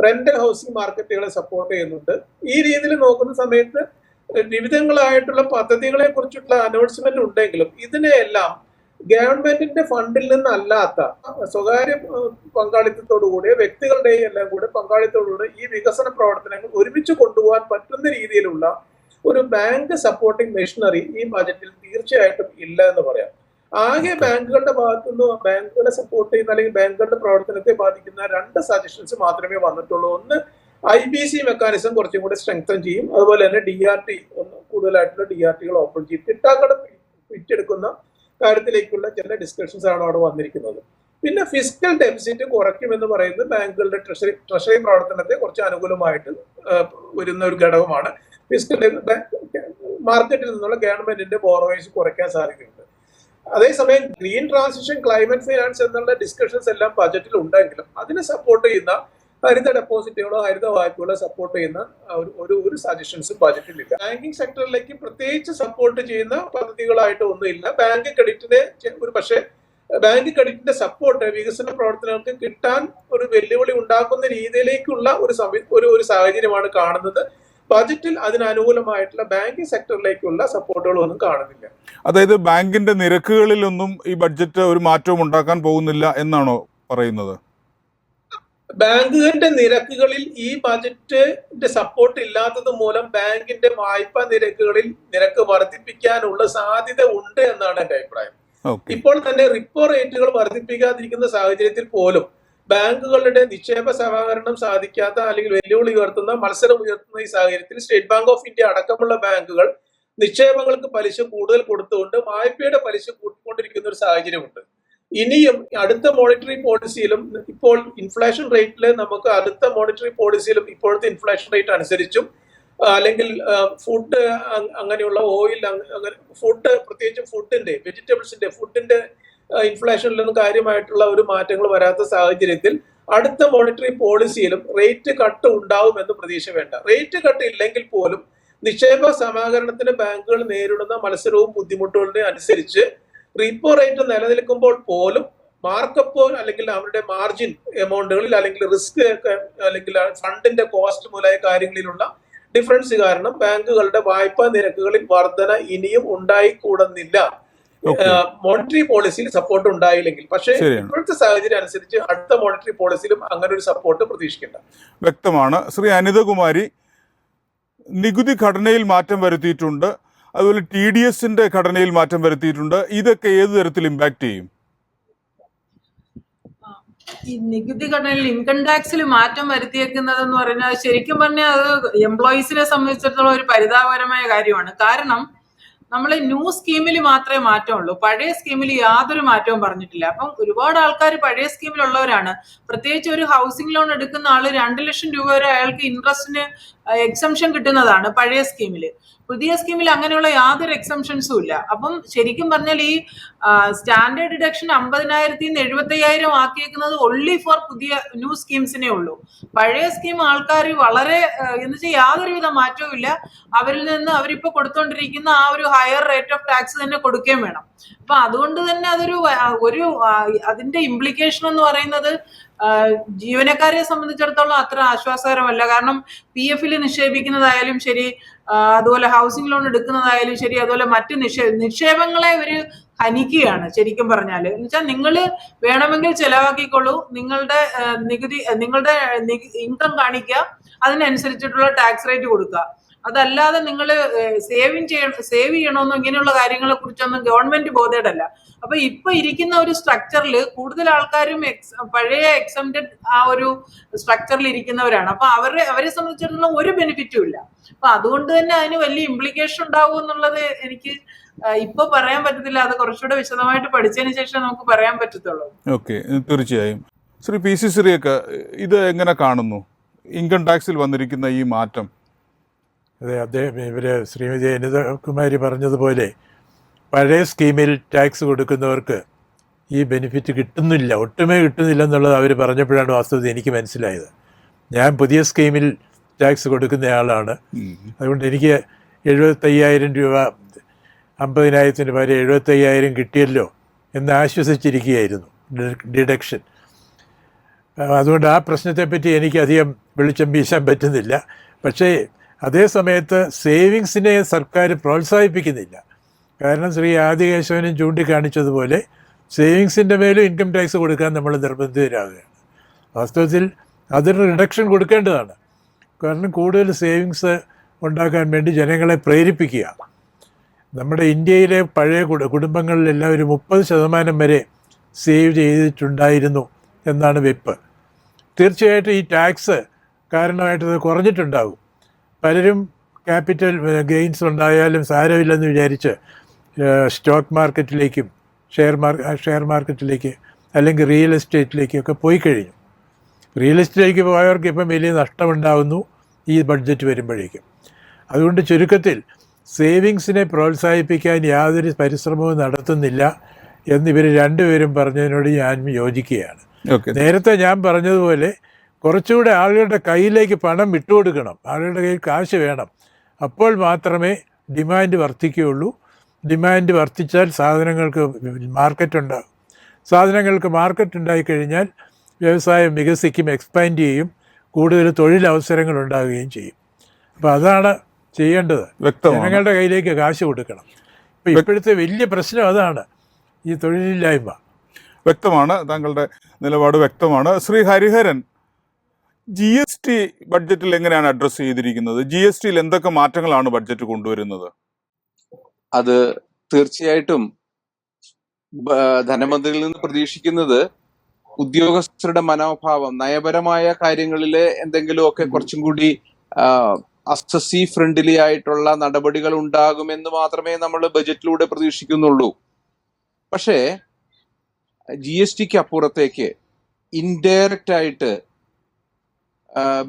റെന്റൽ ഹൗസിംഗ് മാർക്കറ്റുകളെ സപ്പോർട്ട് ചെയ്യുന്നുണ്ട്. ഈ രീതിയിൽ നോക്കുന്ന സമയത്ത് വിവിധങ്ങളായിട്ടുള്ള പദ്ധതികളെ കുറിച്ചുള്ള അനൗൺസ്മെന്റ് ഉണ്ടെങ്കിലും ഇതിനെയെല്ലാം ഗവൺമെന്റിന്റെ ഫണ്ടിൽ നിന്നല്ലാത്ത സ്വകാര്യ പങ്കാളിത്തത്തോടുകൂടി വ്യക്തികളുടെയും എല്ലാം കൂടെ പങ്കാളിത്തത്തോടുകൂടി ഈ വികസന പ്രവർത്തനങ്ങൾ ഒരുമിച്ച് കൊണ്ടുപോകാൻ പറ്റുന്ന രീതിയിലുള്ള ഒരു ബാങ്ക് സപ്പോർട്ടിംഗ് മെഷീനറി ഈ ബജറ്റിൽ തീർച്ചയായിട്ടും ഇല്ല എന്ന് പറയാം. ആകെ ബാങ്കുകളുടെ ഭാഗത്തുനിന്ന് ബാങ്കുകളെ സപ്പോർട്ട് ചെയ്യുന്ന അല്ലെങ്കിൽ ബാങ്കുകളുടെ പ്രവർത്തനത്തെ ബാധിക്കുന്ന 2 സജഷൻസ് മാത്രമേ വന്നിട്ടുള്ളൂ. ഒന്ന് IBC മെക്കാനിസം കുറച്ചും കൂടെ സ്ട്രെങ്തൻ ചെയ്യും. അതുപോലെ തന്നെ DRT കൂടുതലായിട്ടുള്ള DRTകൾ ഓപ്പൺ ചെയ്യും. കിട്ടാക്കട വിറ്റെടുക്കുന്ന കാര്യത്തിലേക്കുള്ള ചില ഡിസ്കഷൻസ് ആണ് അവിടെ വന്നിരിക്കുന്നത്. പിന്നെ ഫിസ്ക്കൽ ഡെഫിസിറ്റ് കുറയ്ക്കുമെന്ന് പറയുന്നത് ബാങ്കുകളുടെ ട്രഷറി പ്രവർത്തനത്തെ കുറച്ച് അനുകൂലമായിട്ട് വരുന്ന ഒരു ഘടകമാണ്. ഫിസ്ക്കൽ മാർക്കറ്റിൽ നിന്നുള്ള ഗവൺമെന്റിന്റെ ബോറോവേഴ്സ് കുറയ്ക്കാൻ സാധിക്കുന്നുണ്ട്. അതേസമയം ഗ്രീൻ ട്രാൻസിഷൻ, ക്ലൈമറ്റ് ഫൈനാൻസ് എന്നുള്ള ഡിസ്കഷൻസ് എല്ലാം ബജറ്റിൽ ഉണ്ടെങ്കിലും അതിനെ സപ്പോർട്ട് ചെയ്യുന്ന ഹരിത ഡെപ്പോസിറ്റുകളോ ഹരിത വായ്പകളോ സപ്പോർട്ട് ചെയ്യുന്ന ഒരു സജഷൻസും ബജറ്റിലില്ല. ബാങ്കിങ് സെക്ടറിലേക്ക് പ്രത്യേകിച്ച് സപ്പോർട്ട് ചെയ്യുന്ന പദ്ധതികളായിട്ട് ഒന്നുമില്ല. ബാങ്ക് ക്രെഡിറ്റിന്റെ സപ്പോർട്ട് വികസന പ്രവർത്തനങ്ങൾക്ക് കിട്ടാൻ ഒരു വെല്ലുവിളി ഉണ്ടാക്കുന്ന രീതിയിലേക്കുള്ള ഒരു സാഹചര്യമാണ് കാണുന്നത്. ബജറ്റിൽ അതിനനുകൂലമായിട്ടുള്ള ബാങ്കിങ് സെക്ടറിലേക്കുള്ള സപ്പോർട്ടുകളൊന്നും കാണുന്നില്ല. അതായത് ബാങ്കിന്റെ നിരക്കുകളിലൊന്നും ഈ ബഡ്ജറ്റ് ഒരു മാറ്റവും ഉണ്ടാക്കാൻ പോകുന്നില്ല എന്നാണോ പറയുന്നത്? ബാങ്കുകളുടെ നിരക്കുകളിൽ ഈ ബജറ്റിന്റെ സപ്പോർട്ട് ഇല്ലാത്തത് മൂലം ബാങ്കിന്റെ വായ്പാ നിരക്ക് വർദ്ധിപ്പിക്കാനുള്ള സാധ്യത ഉണ്ട് എന്നാണ് എന്റെ അഭിപ്രായം. ഇപ്പോൾ തന്നെ റിപ്പോ റേറ്റുകൾ വർദ്ധിപ്പിക്കാതിരിക്കുന്ന സാഹചര്യത്തിൽ പോലും ബാങ്കുകളുടെ നിക്ഷേപ സമാഹരണം സാധിക്കാത്ത അല്ലെങ്കിൽ വെല്ലുവിളി മത്സരം ഉയർത്തുന്ന ഈ സാഹചര്യത്തിൽ സ്റ്റേറ്റ് ബാങ്ക് ഓഫ് ഇന്ത്യ അടക്കമുള്ള ബാങ്കുകൾ നിക്ഷേപങ്ങൾക്ക് പലിശ കൂടുതൽ കൊടുത്തുകൊണ്ട് വായ്പയുടെ പലിശ കൂട്ടിക്കൊണ്ടിരിക്കുന്ന ഒരു സാഹചര്യമുണ്ട്. ഇനിയും അടുത്ത മോണിറ്ററി പോളിസിയിലും ഇപ്പോൾ ഇൻഫ്ലേഷൻ റേറ്റിൽ നമുക്ക് അടുത്ത മോണിറ്ററി പോളിസിയിലും ഇപ്പോഴത്തെ ഇൻഫ്ലേഷൻ റേറ്റ് അനുസരിച്ചും അല്ലെങ്കിൽ ഫുഡ് അങ്ങനെയുള്ള ഓയിൽ ഫുഡ് പ്രത്യേകിച്ചും ഫുഡിന്റെ വെജിറ്റബിൾസിന്റെ ഫുഡിന്റെ ഇൻഫ്ലേഷനിലൊന്നും കാര്യമായിട്ടുള്ള ഒരു മാറ്റങ്ങൾ വരാത്ത സാഹചര്യത്തിൽ അടുത്ത മോണിറ്ററി പോളിസിയിലും റേറ്റ് കട്ട് ഉണ്ടാവുമെന്ന് പ്രതീക്ഷ വേണ്ട. റേറ്റ് കട്ട് ഇല്ലെങ്കിൽ പോലും നിക്ഷേപ സമാഹരണത്തിന് ബാങ്കുകൾ നേരിടുന്ന മത്സരവും ബുദ്ധിമുട്ടുകളുടെ അനുസരിച്ച് റീപ്പോ റേറ്റ് നിലനിൽക്കുമ്പോൾ പോലും മാർക്കപ്പ് അല്ലെങ്കിൽ അവരുടെ മാർജിൻ എമൗണ്ടുകളിൽ അല്ലെങ്കിൽ റിസ്ക് അല്ലെങ്കിൽ ഫണ്ടിന്റെ കോസ്റ്റ് മുതലായ കാര്യങ്ങളിലുള്ള ഡിഫറൻസ് കാരണം ബാങ്കുകളുടെ വായ്പാ നിരക്കുകളിൽ വർധന ഇനിയും ഉണ്ടായിക്കൂടുന്നില്ല മോണിറ്ററി പോളിസിയിൽ സപ്പോർട്ട് ഉണ്ടായില്ലെങ്കിൽ. പക്ഷേ ഇപ്പോഴത്തെ സാഹചര്യം അനുസരിച്ച് അടുത്ത മോണിറ്ററി പോളിസിയിലും അങ്ങനെ ഒരു സപ്പോർട്ട് പ്രതീക്ഷിക്കേണ്ട. വ്യക്തമാണ്. ശ്രീ അനിതകുമാരി, നികുതി ഘടനയിൽ മാറ്റം വരുത്തിയിട്ടുണ്ട്, അതുപോലെ TDSന്റെ ഘടനയിൽ മാറ്റം വരുത്തിയിട്ടുണ്ട്. ഇതൊക്കെ ഏത് തരത്തിൽ ഇമ്പാക്ട് ചെയ്യും? ഈ നികുതി ഘടനയിൽ ഇൻകം ടാക്സിൽ മാറ്റം വരുത്തിയേക്കുന്നതെന്ന് പറഞ്ഞാൽ ശരിക്കും പറഞ്ഞാൽ അത് എംപ്ലോയീസിനെ സംബന്ധിച്ചിടത്തോളം ഒരു പരിതാപകരമായ കാര്യമാണ്. കാരണം നമ്മൾ ന്യൂ സ്കീമിൽ മാത്രമേ മാറ്റമുള്ളൂ, പഴയ സ്കീമിൽ യാതൊരു മാറ്റവും പറഞ്ഞിട്ടില്ല. അപ്പം ഒരുപാട് ആൾക്കാർ പഴയ സ്കീമിലുള്ളവരാണ്. പ്രത്യേകിച്ച് ഒരു ഹൗസിംഗ് ലോൺ എടുക്കുന്ന ആള് 2 ലക്ഷം രൂപ വരെ അയാൾക്ക് ഇൻട്രസ്റ്റിന് എക്സംഷൻ കിട്ടുന്നതാണ് പഴയ സ്കീമിൽ. പുതിയ സ്കീമിൽ അങ്ങനെയുള്ള യാതൊരു എക്സംഷൻസും ഇല്ല. അപ്പം ശരിക്കും പറഞ്ഞാൽ ഈ സ്റ്റാൻഡേർഡ് ഡിഡക്ഷൻ 50,000 നിന്ന് 75,000 ആക്കിയേക്കുന്നത് ഒൺലി ഫോർ പുതിയ ന്യൂ സ്കീംസിനെ ഉള്ളൂ. പഴയ സ്കീം ആൾക്കാർ വളരെ എന്ന് വെച്ചാൽ യാതൊരുവിധ മാറ്റവും ഇല്ല. അവരിൽ നിന്ന് അവരിപ്പോ കൊടുത്തോണ്ടിരിക്കുന്ന ആ ഒരു ഹയർ റേറ്റ് ഓഫ് ടാക്സ് തന്നെ കൊടുക്കുകയും വേണം. അപ്പൊ അതുകൊണ്ട് തന്നെ ഒരു അതിന്റെ ഇംപ്ലിക്കേഷൻ എന്ന് പറയുന്നത് ജീവനക്കാരെ സംബന്ധിച്ചിടത്തോളം അത്ര ആശ്വാസകരമല്ല. കാരണം PF നിക്ഷേപിക്കുന്നതായാലും ശരി, അതുപോലെ ഹൗസിംഗ് ലോൺ എടുക്കുന്നതായാലും ശരി, അതുപോലെ മറ്റ് നിക്ഷേപങ്ങളെ ഇവര് ഹനിക്കുകയാണ് ശരിക്കും പറഞ്ഞാല്. എന്ന് വെച്ചാൽ നിങ്ങൾ വേണമെങ്കിൽ ചെലവാക്കിക്കൊള്ളൂ, നിങ്ങളുടെ ഇൻകം കാണിക്കുക, അതിനനുസരിച്ചിട്ടുള്ള ടാക്സ് റേറ്റ് കൊടുക്കുക. അതല്ലാതെ നിങ്ങൾ സേവ് ചെയ്യണമെന്നോ ഇങ്ങനെയുള്ള കാര്യങ്ങളെ കുറിച്ചൊന്നും ഗവൺമെന്റ് ബോധേഡല്ല. അപ്പൊ ഇപ്പൊ ഇരിക്കുന്ന ഒരു സ്ട്രക്ചറിൽ കൂടുതൽ ആൾക്കാരും പഴയ എക്സംപ്റ്റഡ് ആ ഒരു സ്ട്രക്ചറിൽ ഇരിക്കുന്നവരാണ്. അപ്പൊ അവരെ സംബന്ധിച്ചിടത്തോളം ഒരു ബെനിഫിറ്റും ഇല്ല. അപ്പൊ അതുകൊണ്ട് തന്നെ അതിന് വലിയ ഇംപ്ലിക്കേഷൻ ഉണ്ടാവും എന്നുള്ളത് എനിക്ക് ഇപ്പൊ പറയാൻ പറ്റത്തില്ല. അത് കുറച്ചുകൂടെ വിശദമായിട്ട് പഠിച്ചതിന് ശേഷം നമുക്ക് പറയാൻ പറ്റത്തുള്ളൂ. ഓക്കെ, തീർച്ചയായും. ശ്രീ PC സിറിയക്ക് ഇത് എങ്ങനെ കാണുന്നു, ഇൻകം ടാക്സിൽ വന്നിരിക്കുന്ന ഈ മാറ്റം? അതെ, ശ്രീമതി അനിതകുമാരി പറഞ്ഞതുപോലെ പഴയ സ്കീമിൽ ടാക്സ് കൊടുക്കുന്നവർക്ക് ഈ ബെനിഫിറ്റ് കിട്ടുന്നില്ല, ഒട്ടുമേ കിട്ടുന്നില്ല എന്നുള്ളത് അവർ പറഞ്ഞപ്പോഴാണ് വാസ്തവത്തിൽ എനിക്ക് മനസ്സിലായത്. ഞാൻ പുതിയ സ്കീമിൽ ടാക്സ് കൊടുക്കുന്നയാളാണ്. അതുകൊണ്ട് എനിക്ക് 75,000 രൂപ 50,000 പകരം 75,000 കിട്ടിയല്ലോ എന്ന് ആശ്വസിച്ചിരിക്കുകയായിരുന്നു ഡിഡക്ഷൻ. അതുകൊണ്ട് ആ പ്രശ്നത്തെപ്പറ്റി എനിക്കധികം വെളിച്ചം വീശാൻ പറ്റുന്നില്ല. പക്ഷേ അതേ സമയത്ത് സേവിങ്സിനെ സർക്കാർ പ്രോത്സാഹിപ്പിക്കുന്നില്ല. കാരണം ശ്രീ ആദികേശവനും ചൂണ്ടിക്കാണിച്ചതുപോലെ സേവിങ്സിൻ്റെ മേലും ഇൻകം ടാക്സ് കൊടുക്കാൻ നമ്മൾ നിർബന്ധിതരാകുകയാണ്. വാസ്തവത്തിൽ അതൊരു റിഡക്ഷൻ കൊടുക്കേണ്ടതാണ്. കാരണം കൂടുതൽ സേവിങ്സ് ഉണ്ടാക്കാൻ വേണ്ടി ജനങ്ങളെ പ്രേരിപ്പിക്കുക. നമ്മുടെ ഇന്ത്യയിലെ പഴയ കുടുംബങ്ങളിലെല്ലാം ഒരു 30% വരെ സേവ് ചെയ്തിട്ടുണ്ടായിരുന്നു എന്നാണ് വെപ്പ്. തീർച്ചയായിട്ടും ഈ ടാക്സ് കാരണമായിട്ടത് കുറഞ്ഞിട്ടുണ്ടാകും. പലരും ക്യാപിറ്റൽ ഗെയിൻസ് ഉണ്ടായാലും സാരമില്ലെന്ന് വിചാരിച്ച് സ്റ്റോക്ക് മാർക്കറ്റിലേക്കും ഷെയർ മാർക്കറ്റിലേക്ക് അല്ലെങ്കിൽ റിയൽ എസ്റ്റേറ്റിലേക്കൊക്കെ പോയി കഴിഞ്ഞു. റിയൽ എസ്റ്റേറ്റിലേക്ക് പോയവർക്ക് ഇപ്പം വലിയ നഷ്ടമുണ്ടാകുന്നു ഈ ബഡ്ജറ്റ് വരുമ്പോഴേക്കും. അതുകൊണ്ട് ചുരുക്കത്തിൽ സേവിങ്സിനെ പ്രോത്സാഹിപ്പിക്കാൻ യാതൊരു പരിശ്രമവും നടത്തുന്നില്ല എന്നിവർ രണ്ടുപേരും പറഞ്ഞതിനോട് ഞാൻ യോജിക്കുകയാണ്. നേരത്തെ ഞാൻ പറഞ്ഞതുപോലെ കുറച്ചുകൂടെ ആളുകളുടെ കയ്യിലേക്ക് പണം വിട്ടുകൊടുക്കണം, ആളുകളുടെ കയ്യിൽ കാശ് വേണം. അപ്പോൾ മാത്രമേ ഡിമാൻഡ് വർദ്ധിക്കുകയുള്ളൂ. ഡിമാൻഡ് വർദ്ധിച്ചാൽ സാധനങ്ങൾക്ക് മാർക്കറ്റ് ഉണ്ടാകും. സാധനങ്ങൾക്ക് മാർക്കറ്റ് ഉണ്ടായിക്കഴിഞ്ഞാൽ വ്യവസായം വികസിക്കും, എക്സ്പാൻഡ് ചെയ്യും, കൂടുതൽ തൊഴിലവസരങ്ങൾ ഉണ്ടാകുകയും ചെയ്യും. അപ്പോൾ അതാണ് ചെയ്യേണ്ടത്. ജനങ്ങളുടെ കയ്യിലേക്ക് കാശ് കൊടുക്കണം. ഇപ്പോഴത്തെ വലിയ പ്രശ്നം അതാണ്, ഈ തൊഴിലില്ലായ്മ. വ്യക്തമാണ്, താങ്കളുടെ നിലപാട് വ്യക്തമാണ്. ശ്രീ ഹരിഹരൻ, GST ബഡ്ജറ്റിൽ എങ്ങനെയാണ് അഡ്രസ്സ് ചെയ്തിരിക്കുന്നത്? GSTയിൽ എന്തൊക്കെ മാറ്റങ്ങളാണ് ബഡ്ജറ്റ് കൊണ്ടുവരുന്നത്? അത് തീർച്ചയായിട്ടും ധനമന്ത്രിയിൽ നിന്ന് പ്രതീക്ഷിക്കുന്നത് ഉദ്യോഗസ്ഥരുടെ മനോഭാവം നയപരമായ കാര്യങ്ങളിൽ എന്തെങ്കിലുമൊക്കെ കുറച്ചും കൂടി അസസി ഫ്രണ്ട്ലി ആയിട്ടുള്ള നടപടികൾ ഉണ്ടാകുമെന്ന് മാത്രമേ നമ്മൾ ബജറ്റിലൂടെ പ്രതീക്ഷിക്കുന്നുള്ളൂ. പക്ഷേ GSTക്ക് അപ്പുറത്തേക്ക് ഇൻഡയറക്റ്റ് ആയിട്ട്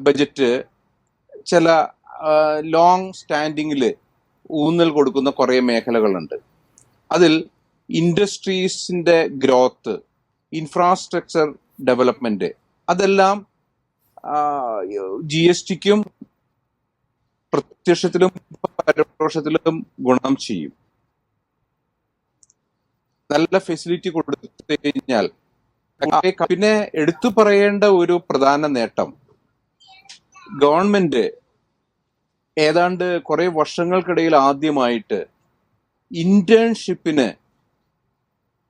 ബജറ്റ് ചില ലോങ് സ്റ്റാൻഡിങ്ങിൽ ഊന്നൽ കൊടുക്കുന്ന കുറേ മേഖലകളുണ്ട്. അതിൽ ഇൻഡസ്ട്രീസിന്റെ ഗ്രോത്ത്, ഇൻഫ്രാസ്ട്രക്ചർ ഡെവലപ്മെന്റ്, അതെല്ലാം GSTക്കും പ്രത്യക്ഷത്തിലും പരോക്ഷത്തിലും ഗുണം ചെയ്യും. നല്ല ഫെസിലിറ്റി കൊടുത്തു കഴിഞ്ഞാൽ. പിന്നെ എടുത്തു പറയേണ്ട ഒരു പ്രധാന നേട്ടം, ഗവൺമെന്റ് ഏതാണ്ട് കുറെ വർഷങ്ങൾക്കിടയിൽ ആദ്യമായിട്ട് ഇന്റേൺഷിപ്പിന്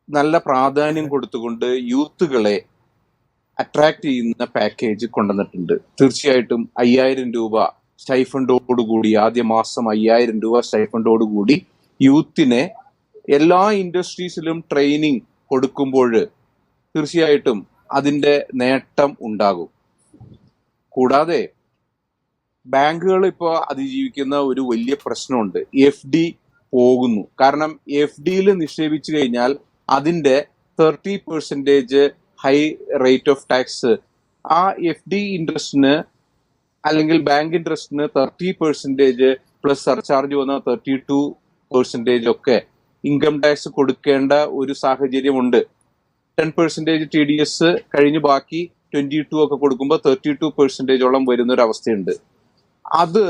നല്ല പ്രാധാന്യം കൊടുത്തുകൊണ്ട് യൂത്തുകളെ അട്രാക്ട് ചെയ്യുന്ന പാക്കേജ് കൊണ്ടുവന്നിട്ടുണ്ട്. തീർച്ചയായിട്ടും 5000 രൂപ സ്റ്റൈഫണ്ടോടുകൂടി, ആദ്യ മാസം 5000 രൂപ സ്റ്റൈഫണ്ടോടുകൂടി യൂത്തിനെ എല്ലാ ഇൻഡസ്ട്രീസിലും ട്രെയിനിങ് കൊടുക്കുമ്പോൾ തീർച്ചയായിട്ടും അതിൻ്റെ നേട്ടം ഉണ്ടാകും. കൂടാതെ ബാങ്കുകൾ ഇപ്പോൾ അതിജീവിക്കുന്ന ഒരു വലിയ പ്രശ്നമുണ്ട്. FD പോകുന്നു. കാരണം FDയിൽ നിക്ഷേപിച്ചു കഴിഞ്ഞാൽ അതിൻ്റെ 30% ഹൈ റേറ്റ് ഓഫ് ടാക്സ്, ആ FD ഇൻട്രസ്റ്റിന് അല്ലെങ്കിൽ ബാങ്ക് ഇൻട്രസ്റ്റിന് 30% പ്ലസ് സർചാർജ് വന്ന 32% ഒക്കെ ഇൻകം ടാക്സ് കൊടുക്കേണ്ട ഒരു സാഹചര്യമുണ്ട്. 10% TDS കഴിഞ്ഞ് ബാക്കി 22 ഒക്കെ കൊടുക്കുമ്പോൾ 32% വരുന്ന ഒരു അവസ്ഥയുണ്ട്. അത്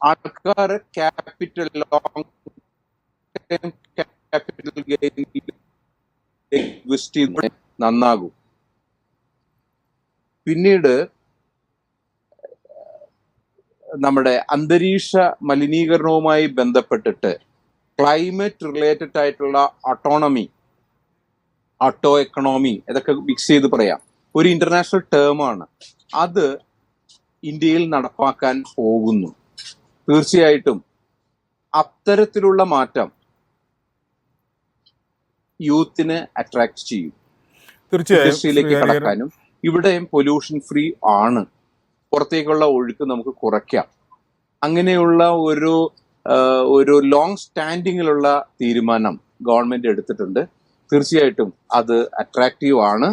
ആൾക്കാർ capital long capital gain invest ചെയ്യുന്ന നന്നാകും. പിന്നീട് നമ്മുടെ അന്തരീക്ഷ മലിനീകരണവുമായി ബന്ധപ്പെട്ടിട്ട് ക്ലൈമറ്റ് റിലേറ്റഡ് ആയിട്ടുള്ള ഓട്ടോ എക്കണോമി, ഇതൊക്കെ മിക്സ് ചെയ്ത് പറയാം, ഒരു ഇന്റർനാഷണൽ ടേമാണ്. അത് ഇന്ത്യയിൽ നടപ്പാക്കാൻ പോകുന്നു. തീർച്ചയായിട്ടും അത്തരത്തിലുള്ള മാറ്റം യൂത്തിനെ അട്രാക്ട് ചെയ്യും. ഇൻഡസ്ട്രിയിലേക്ക് കടക്കാനും ഇവിടെയും പൊല്യൂഷൻ ഫ്രീ ആണ്, പുറത്തേക്കുള്ള ഒഴുക്ക് നമുക്ക് കുറയ്ക്കാം. അങ്ങനെയുള്ള ഒരു ലോങ് സ്റ്റാൻഡിങ്ങിലുള്ള തീരുമാനം ഗവൺമെന്റ് എടുത്തിട്ടുണ്ട്. തീർച്ചയായിട്ടും അത് അട്രാക്റ്റീവ് ആണ്.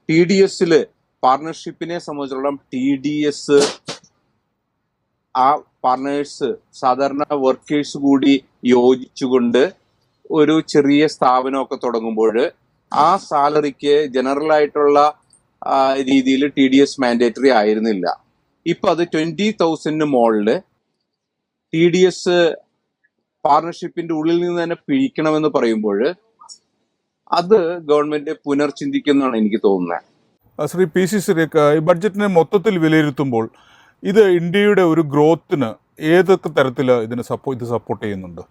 TDSൽ പാർട്ണർഷിപ്പിനെ സംബന്ധിച്ചിടത്തോളം TDS ആ പാർട്ണേഴ്സ് സാധാരണ വർക്കേഴ്സ് കൂടി യോജിച്ചുകൊണ്ട് ഒരു ചെറിയ സ്ഥാപനമൊക്കെ തുടങ്ങുമ്പോൾ ആ സാലറിക്ക് ജനറൽ ആയിട്ടുള്ള രീതിയിൽ TDS മാൻഡേറ്ററി ആയിരുന്നില്ല. ഇപ്പൊ അത് 20,000 മുകളില് TDS പാർട്ണർഷിപ്പിന്റെ ഉള്ളിൽ നിന്ന് തന്നെ പിഴിക്കണമെന്ന് പറയുമ്പോൾ അത് ഗവൺമെന്റ് പുനർചിന്തിക്കുന്നതാണ് എനിക്ക് തോന്നുന്നത്. ശ്രീ PC സിറിയക്ക്, ഈ ബഡ്ജറ്റിനെ മൊത്തത്തിൽ വിലയിരുത്തുമ്പോൾ ഇത് ഇന്ത്യയുടെ ഒരു ഗ്രോത്തിന് ഏതൊക്കെ തരത്തിൽ ഇത് സപ്പോർട്ട് ചെയ്യുന്നുണ്ട്?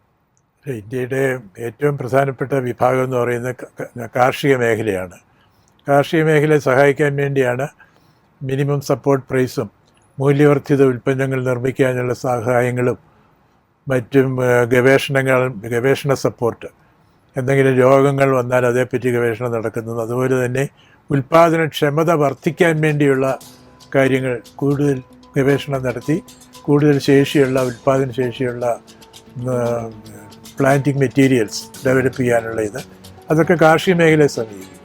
ഇന്ത്യയുടെ ഏറ്റവും പ്രധാനപ്പെട്ട വിഭാഗം എന്ന് പറയുന്നത് കാർഷിക മേഖലയാണ്. കാർഷിക മേഖലയെ സഹായിക്കാൻ വേണ്ടിയാണ് മിനിമം സപ്പോർട്ട് പ്രൈസും മൂല്യവർദ്ധിത ഉൽപ്പന്നങ്ങൾ നിർമ്മിക്കാനുള്ള സഹായങ്ങളും മറ്റും ഗവേഷണ സപ്പോർട്ട്, എന്തെങ്കിലും രോഗങ്ങൾ വന്നാൽ അതേപ്പറ്റി ഗവേഷണം നടക്കുന്നത്, അതുപോലെ തന്നെ ഉൽപ്പാദനക്ഷമത വർദ്ധിക്കാൻ വേണ്ടിയുള്ള കാര്യങ്ങൾ കൂടുതൽ ഗവേഷണം നടത്തി കൂടുതൽ ഉൽപ്പാദന ശേഷിയുള്ള പ്ലാന്റിംഗ് മെറ്റീരിയൽസ് ഡെവലപ്പ് ചെയ്യാനുള്ള അതൊക്കെ കാർഷിക മേഖലയെ സമീപിക്കും.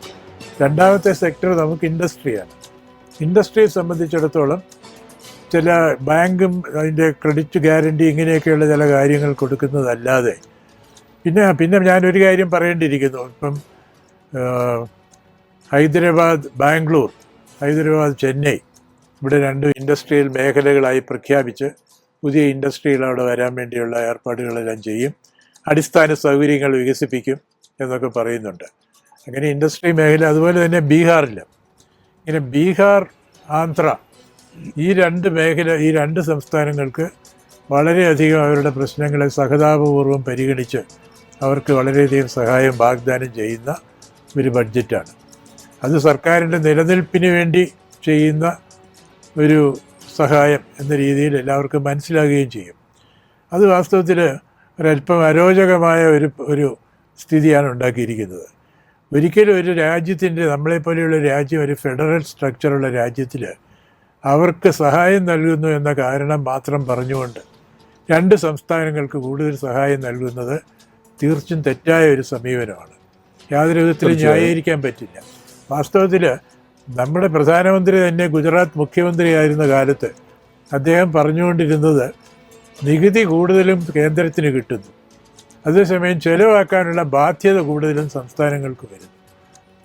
രണ്ടാമത്തെ സെക്ടർ നമുക്ക് ഇൻഡസ്ട്രിയാണ്. ഇൻഡസ്ട്രിയെ സംബന്ധിച്ചിടത്തോളം ചില ബാങ്കും അതിൻ്റെ ക്രെഡിറ്റ് ഗ്യാരണ്ടി ഇങ്ങനെയൊക്കെയുള്ള ചില കാര്യങ്ങൾ കൊടുക്കുന്നതല്ലാതെ പിന്നെ ഞാനൊരു കാര്യം പറയേണ്ടിയിരിക്കുന്നു. ഇപ്പം ബാംഗ്ലൂർ, ഹൈദരാബാദ്, ചെന്നൈ ഇവിടെ 2 ഇൻഡസ്ട്രിയൽ മേഖലകളായി പ്രഖ്യാപിച്ച് പുതിയ ഇൻഡസ്ട്രികൾ അവിടെ വരാൻ വേണ്ടിയുള്ള ഏർപ്പാടുകളെല്ലാം ചെയ്യും. അടിസ്ഥാന സൗകര്യങ്ങൾ വികസിപ്പിക്കും എന്നൊക്കെ പറയുന്നുണ്ട്. അങ്ങനെ ഇൻഡസ്ട്രി മേഖല, അതുപോലെ തന്നെ ഇങ്ങനെ ബീഹാർ, ആന്ധ്ര ഈ 2 സംസ്ഥാനങ്ങൾക്ക് വളരെയധികം അവരുടെ പ്രശ്നങ്ങളെ സഹതാപപൂർവ്വം പരിഗണിച്ച് അവർക്ക് വളരെയധികം സഹായം വാഗ്ദാനം ചെയ്യുന്ന ഒരു ബഡ്ജറ്റാണ്. അത് സർക്കാരിൻ്റെ നിലനിൽപ്പിന് വേണ്ടി ചെയ്യുന്ന ഒരു സഹായം എന്ന രീതിയിൽ എല്ലാവർക്കും മനസ്സിലാകുകയും ചെയ്യും. അത് വാസ്തവത്തിൽ ഒരല്പം അരോചകമായ ഒരു സ്ഥിതിയാണ് ഉണ്ടാക്കിയിരിക്കുന്നത്. ഒരിക്കലും ഒരു രാജ്യത്തിൻ്റെ, നമ്മളെപ്പോലെയുള്ള രാജ്യം ഒരു ഫെഡറൽ സ്ട്രക്ചറുള്ള രാജ്യത്തിൽ അവർക്ക് സഹായം നൽകുന്നു എന്ന കാരണം മാത്രം പറഞ്ഞുകൊണ്ട് രണ്ട് സംസ്ഥാനങ്ങൾക്ക് കൂടുതൽ സഹായം നൽകുന്നത് തീർച്ചും തെറ്റായ ഒരു സമീപനമാണ്. യാതൊരു വിധത്തിലും ന്യായീകരിക്കാൻ പറ്റില്ല. വാസ്തവത്തിൽ നമ്മുടെ പ്രധാനമന്ത്രി തന്നെ ഗുജറാത്ത് മുഖ്യമന്ത്രിയായിരുന്ന കാലത്ത് അദ്ദേഹം പറഞ്ഞുകൊണ്ടിരുന്നത് നികുതി കൂടുതലും കേന്ദ്രത്തിന് കിട്ടുന്നു, അതേസമയം ചെലവാക്കാനുള്ള ബാധ്യത കൂടുതലും സംസ്ഥാനങ്ങൾക്ക് വരുന്നു.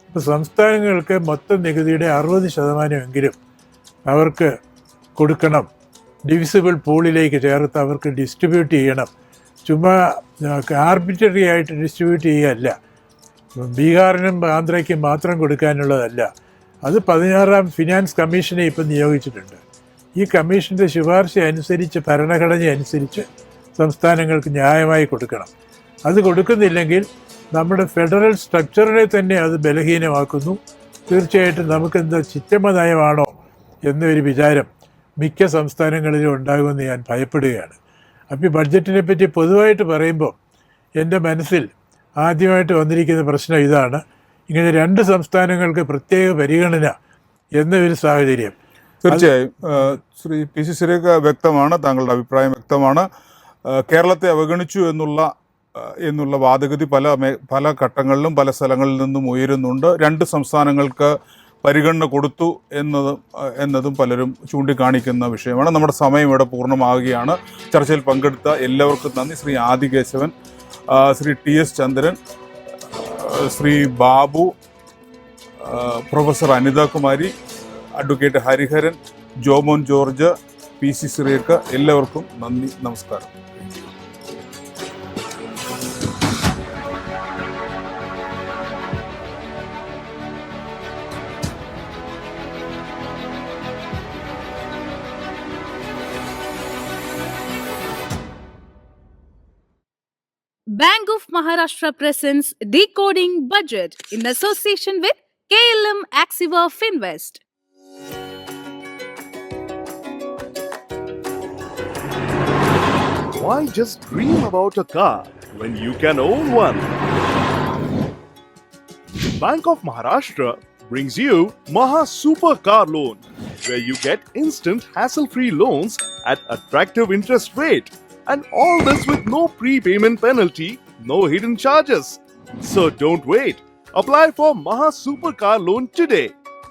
അപ്പോൾ സംസ്ഥാനങ്ങൾക്ക് മൊത്തം നികുതിയുടെ 60% അവർക്ക് കൊടുക്കണം, ഡിവിസിബിൾ പൂളിലേക്ക് ചേർത്ത് അവർക്ക് ഡിസ്ട്രിബ്യൂട്ട് ചെയ്യണം. ചുമ്മാ ആർബിട്രറി ആയിട്ട് ഡിസ്ട്രിബ്യൂട്ട് ചെയ്യുകയല്ല, ബീഹാറിനും ആന്ധ്രയ്ക്കും മാത്രം കൊടുക്കാനുള്ളതല്ല. അത് 16ാം ഫിനാൻസ് കമ്മീഷനെ ഇപ്പം നിയോഗിച്ചിട്ടുണ്ട്. ഈ കമ്മീഷൻ്റെ ശുപാർശ അനുസരിച്ച്, ഭരണഘടന അനുസരിച്ച് സംസ്ഥാനങ്ങൾക്ക് ന്യായമായി കൊടുക്കണം. അത് കൊടുക്കുന്നില്ലെങ്കിൽ നമ്മുടെ ഫെഡറൽ സ്ട്രക്ചറിനെ തന്നെ അത് ബലഹീനമാക്കുന്നു. തീർച്ചയായിട്ടും നമുക്കെന്താ ചിറ്റമ്മ നയമാണോ എന്നൊരു വിചാരം മിക്ക സംസ്ഥാനങ്ങളിലും ഉണ്ടാകുമെന്ന് ഞാൻ ഭയപ്പെടുകയാണ്. അപ്പോൾ ഈ ബഡ്ജറ്റിനെ പറ്റി പൊതുവായിട്ട് പറയുമ്പോൾ എൻ്റെ മനസ്സിൽ ആദ്യമായിട്ട് വന്നിരിക്കുന്ന പ്രശ്നം ഇതാണ്. ഇങ്ങനെ രണ്ട് സംസ്ഥാനങ്ങൾക്ക് പ്രത്യേക പരിഗണന എന്നൊരു സാഹചര്യം. തീർച്ചയായും ശ്രീ പി.സി. സിരേഖ, വ്യക്തമാണ്, താങ്കളുടെ അഭിപ്രായം വ്യക്തമാണ്. കേരളത്തെ അവഗണിച്ചു എന്നുള്ള വാദഗതി പല ഘട്ടങ്ങളിലും പല സ്ഥലങ്ങളിൽ നിന്നും ഉയരുന്നുണ്ട്. രണ്ട് സംസ്ഥാനങ്ങൾക്ക് പരിഗണന കൊടുത്തു എന്നതും പലരും ചൂണ്ടിക്കാണിക്കുന്ന വിഷയമാണ്. നമ്മുടെ സമയം ഇവിടെ പൂർണ്ണമാവുകയാണ്. ചർച്ചയിൽ പങ്കെടുത്ത എല്ലാവർക്കും നന്ദി. Shri Adikesavan, Shri T S. Chandran, Shri Babu, professor Anithakumari, advocate Hariharan, Jomon George, P C. Sirekha, എല്ലാവർക്കും നന്ദി, നമസ്കാരം. Bank of Maharashtra presents Decoding Budget in association with KLM Axiva Finvest. Why just dream about a car when you can own one? Bank of Maharashtra brings you Maha Super Car Loan, where you get instant hassle-free loans at attractive interest rate. And all this with no prepayment penalty, no hidden charges. So don't wait. Apply for Maha Super Car Loan today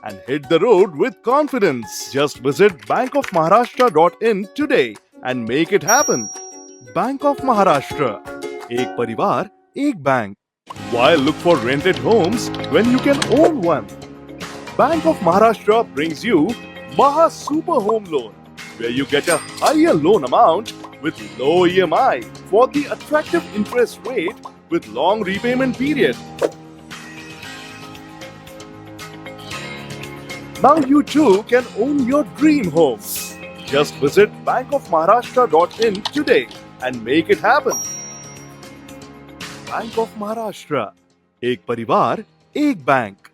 and hit the road with confidence. Just visit bankofmaharashtra.in today and make it happen. Bank of Maharashtra. Ek parivar, ek bank. Why look for rented homes when you can own one? Bank of Maharashtra brings you Maha Super Home Loan, where you get a higher loan amount with low EMI for the attractive interest rate with long repayment period. Now you too can own your dream home. Just visit bankofmaharashtra.in today and make it happen. Bank of Maharashtra. Ek parivar, ek bank.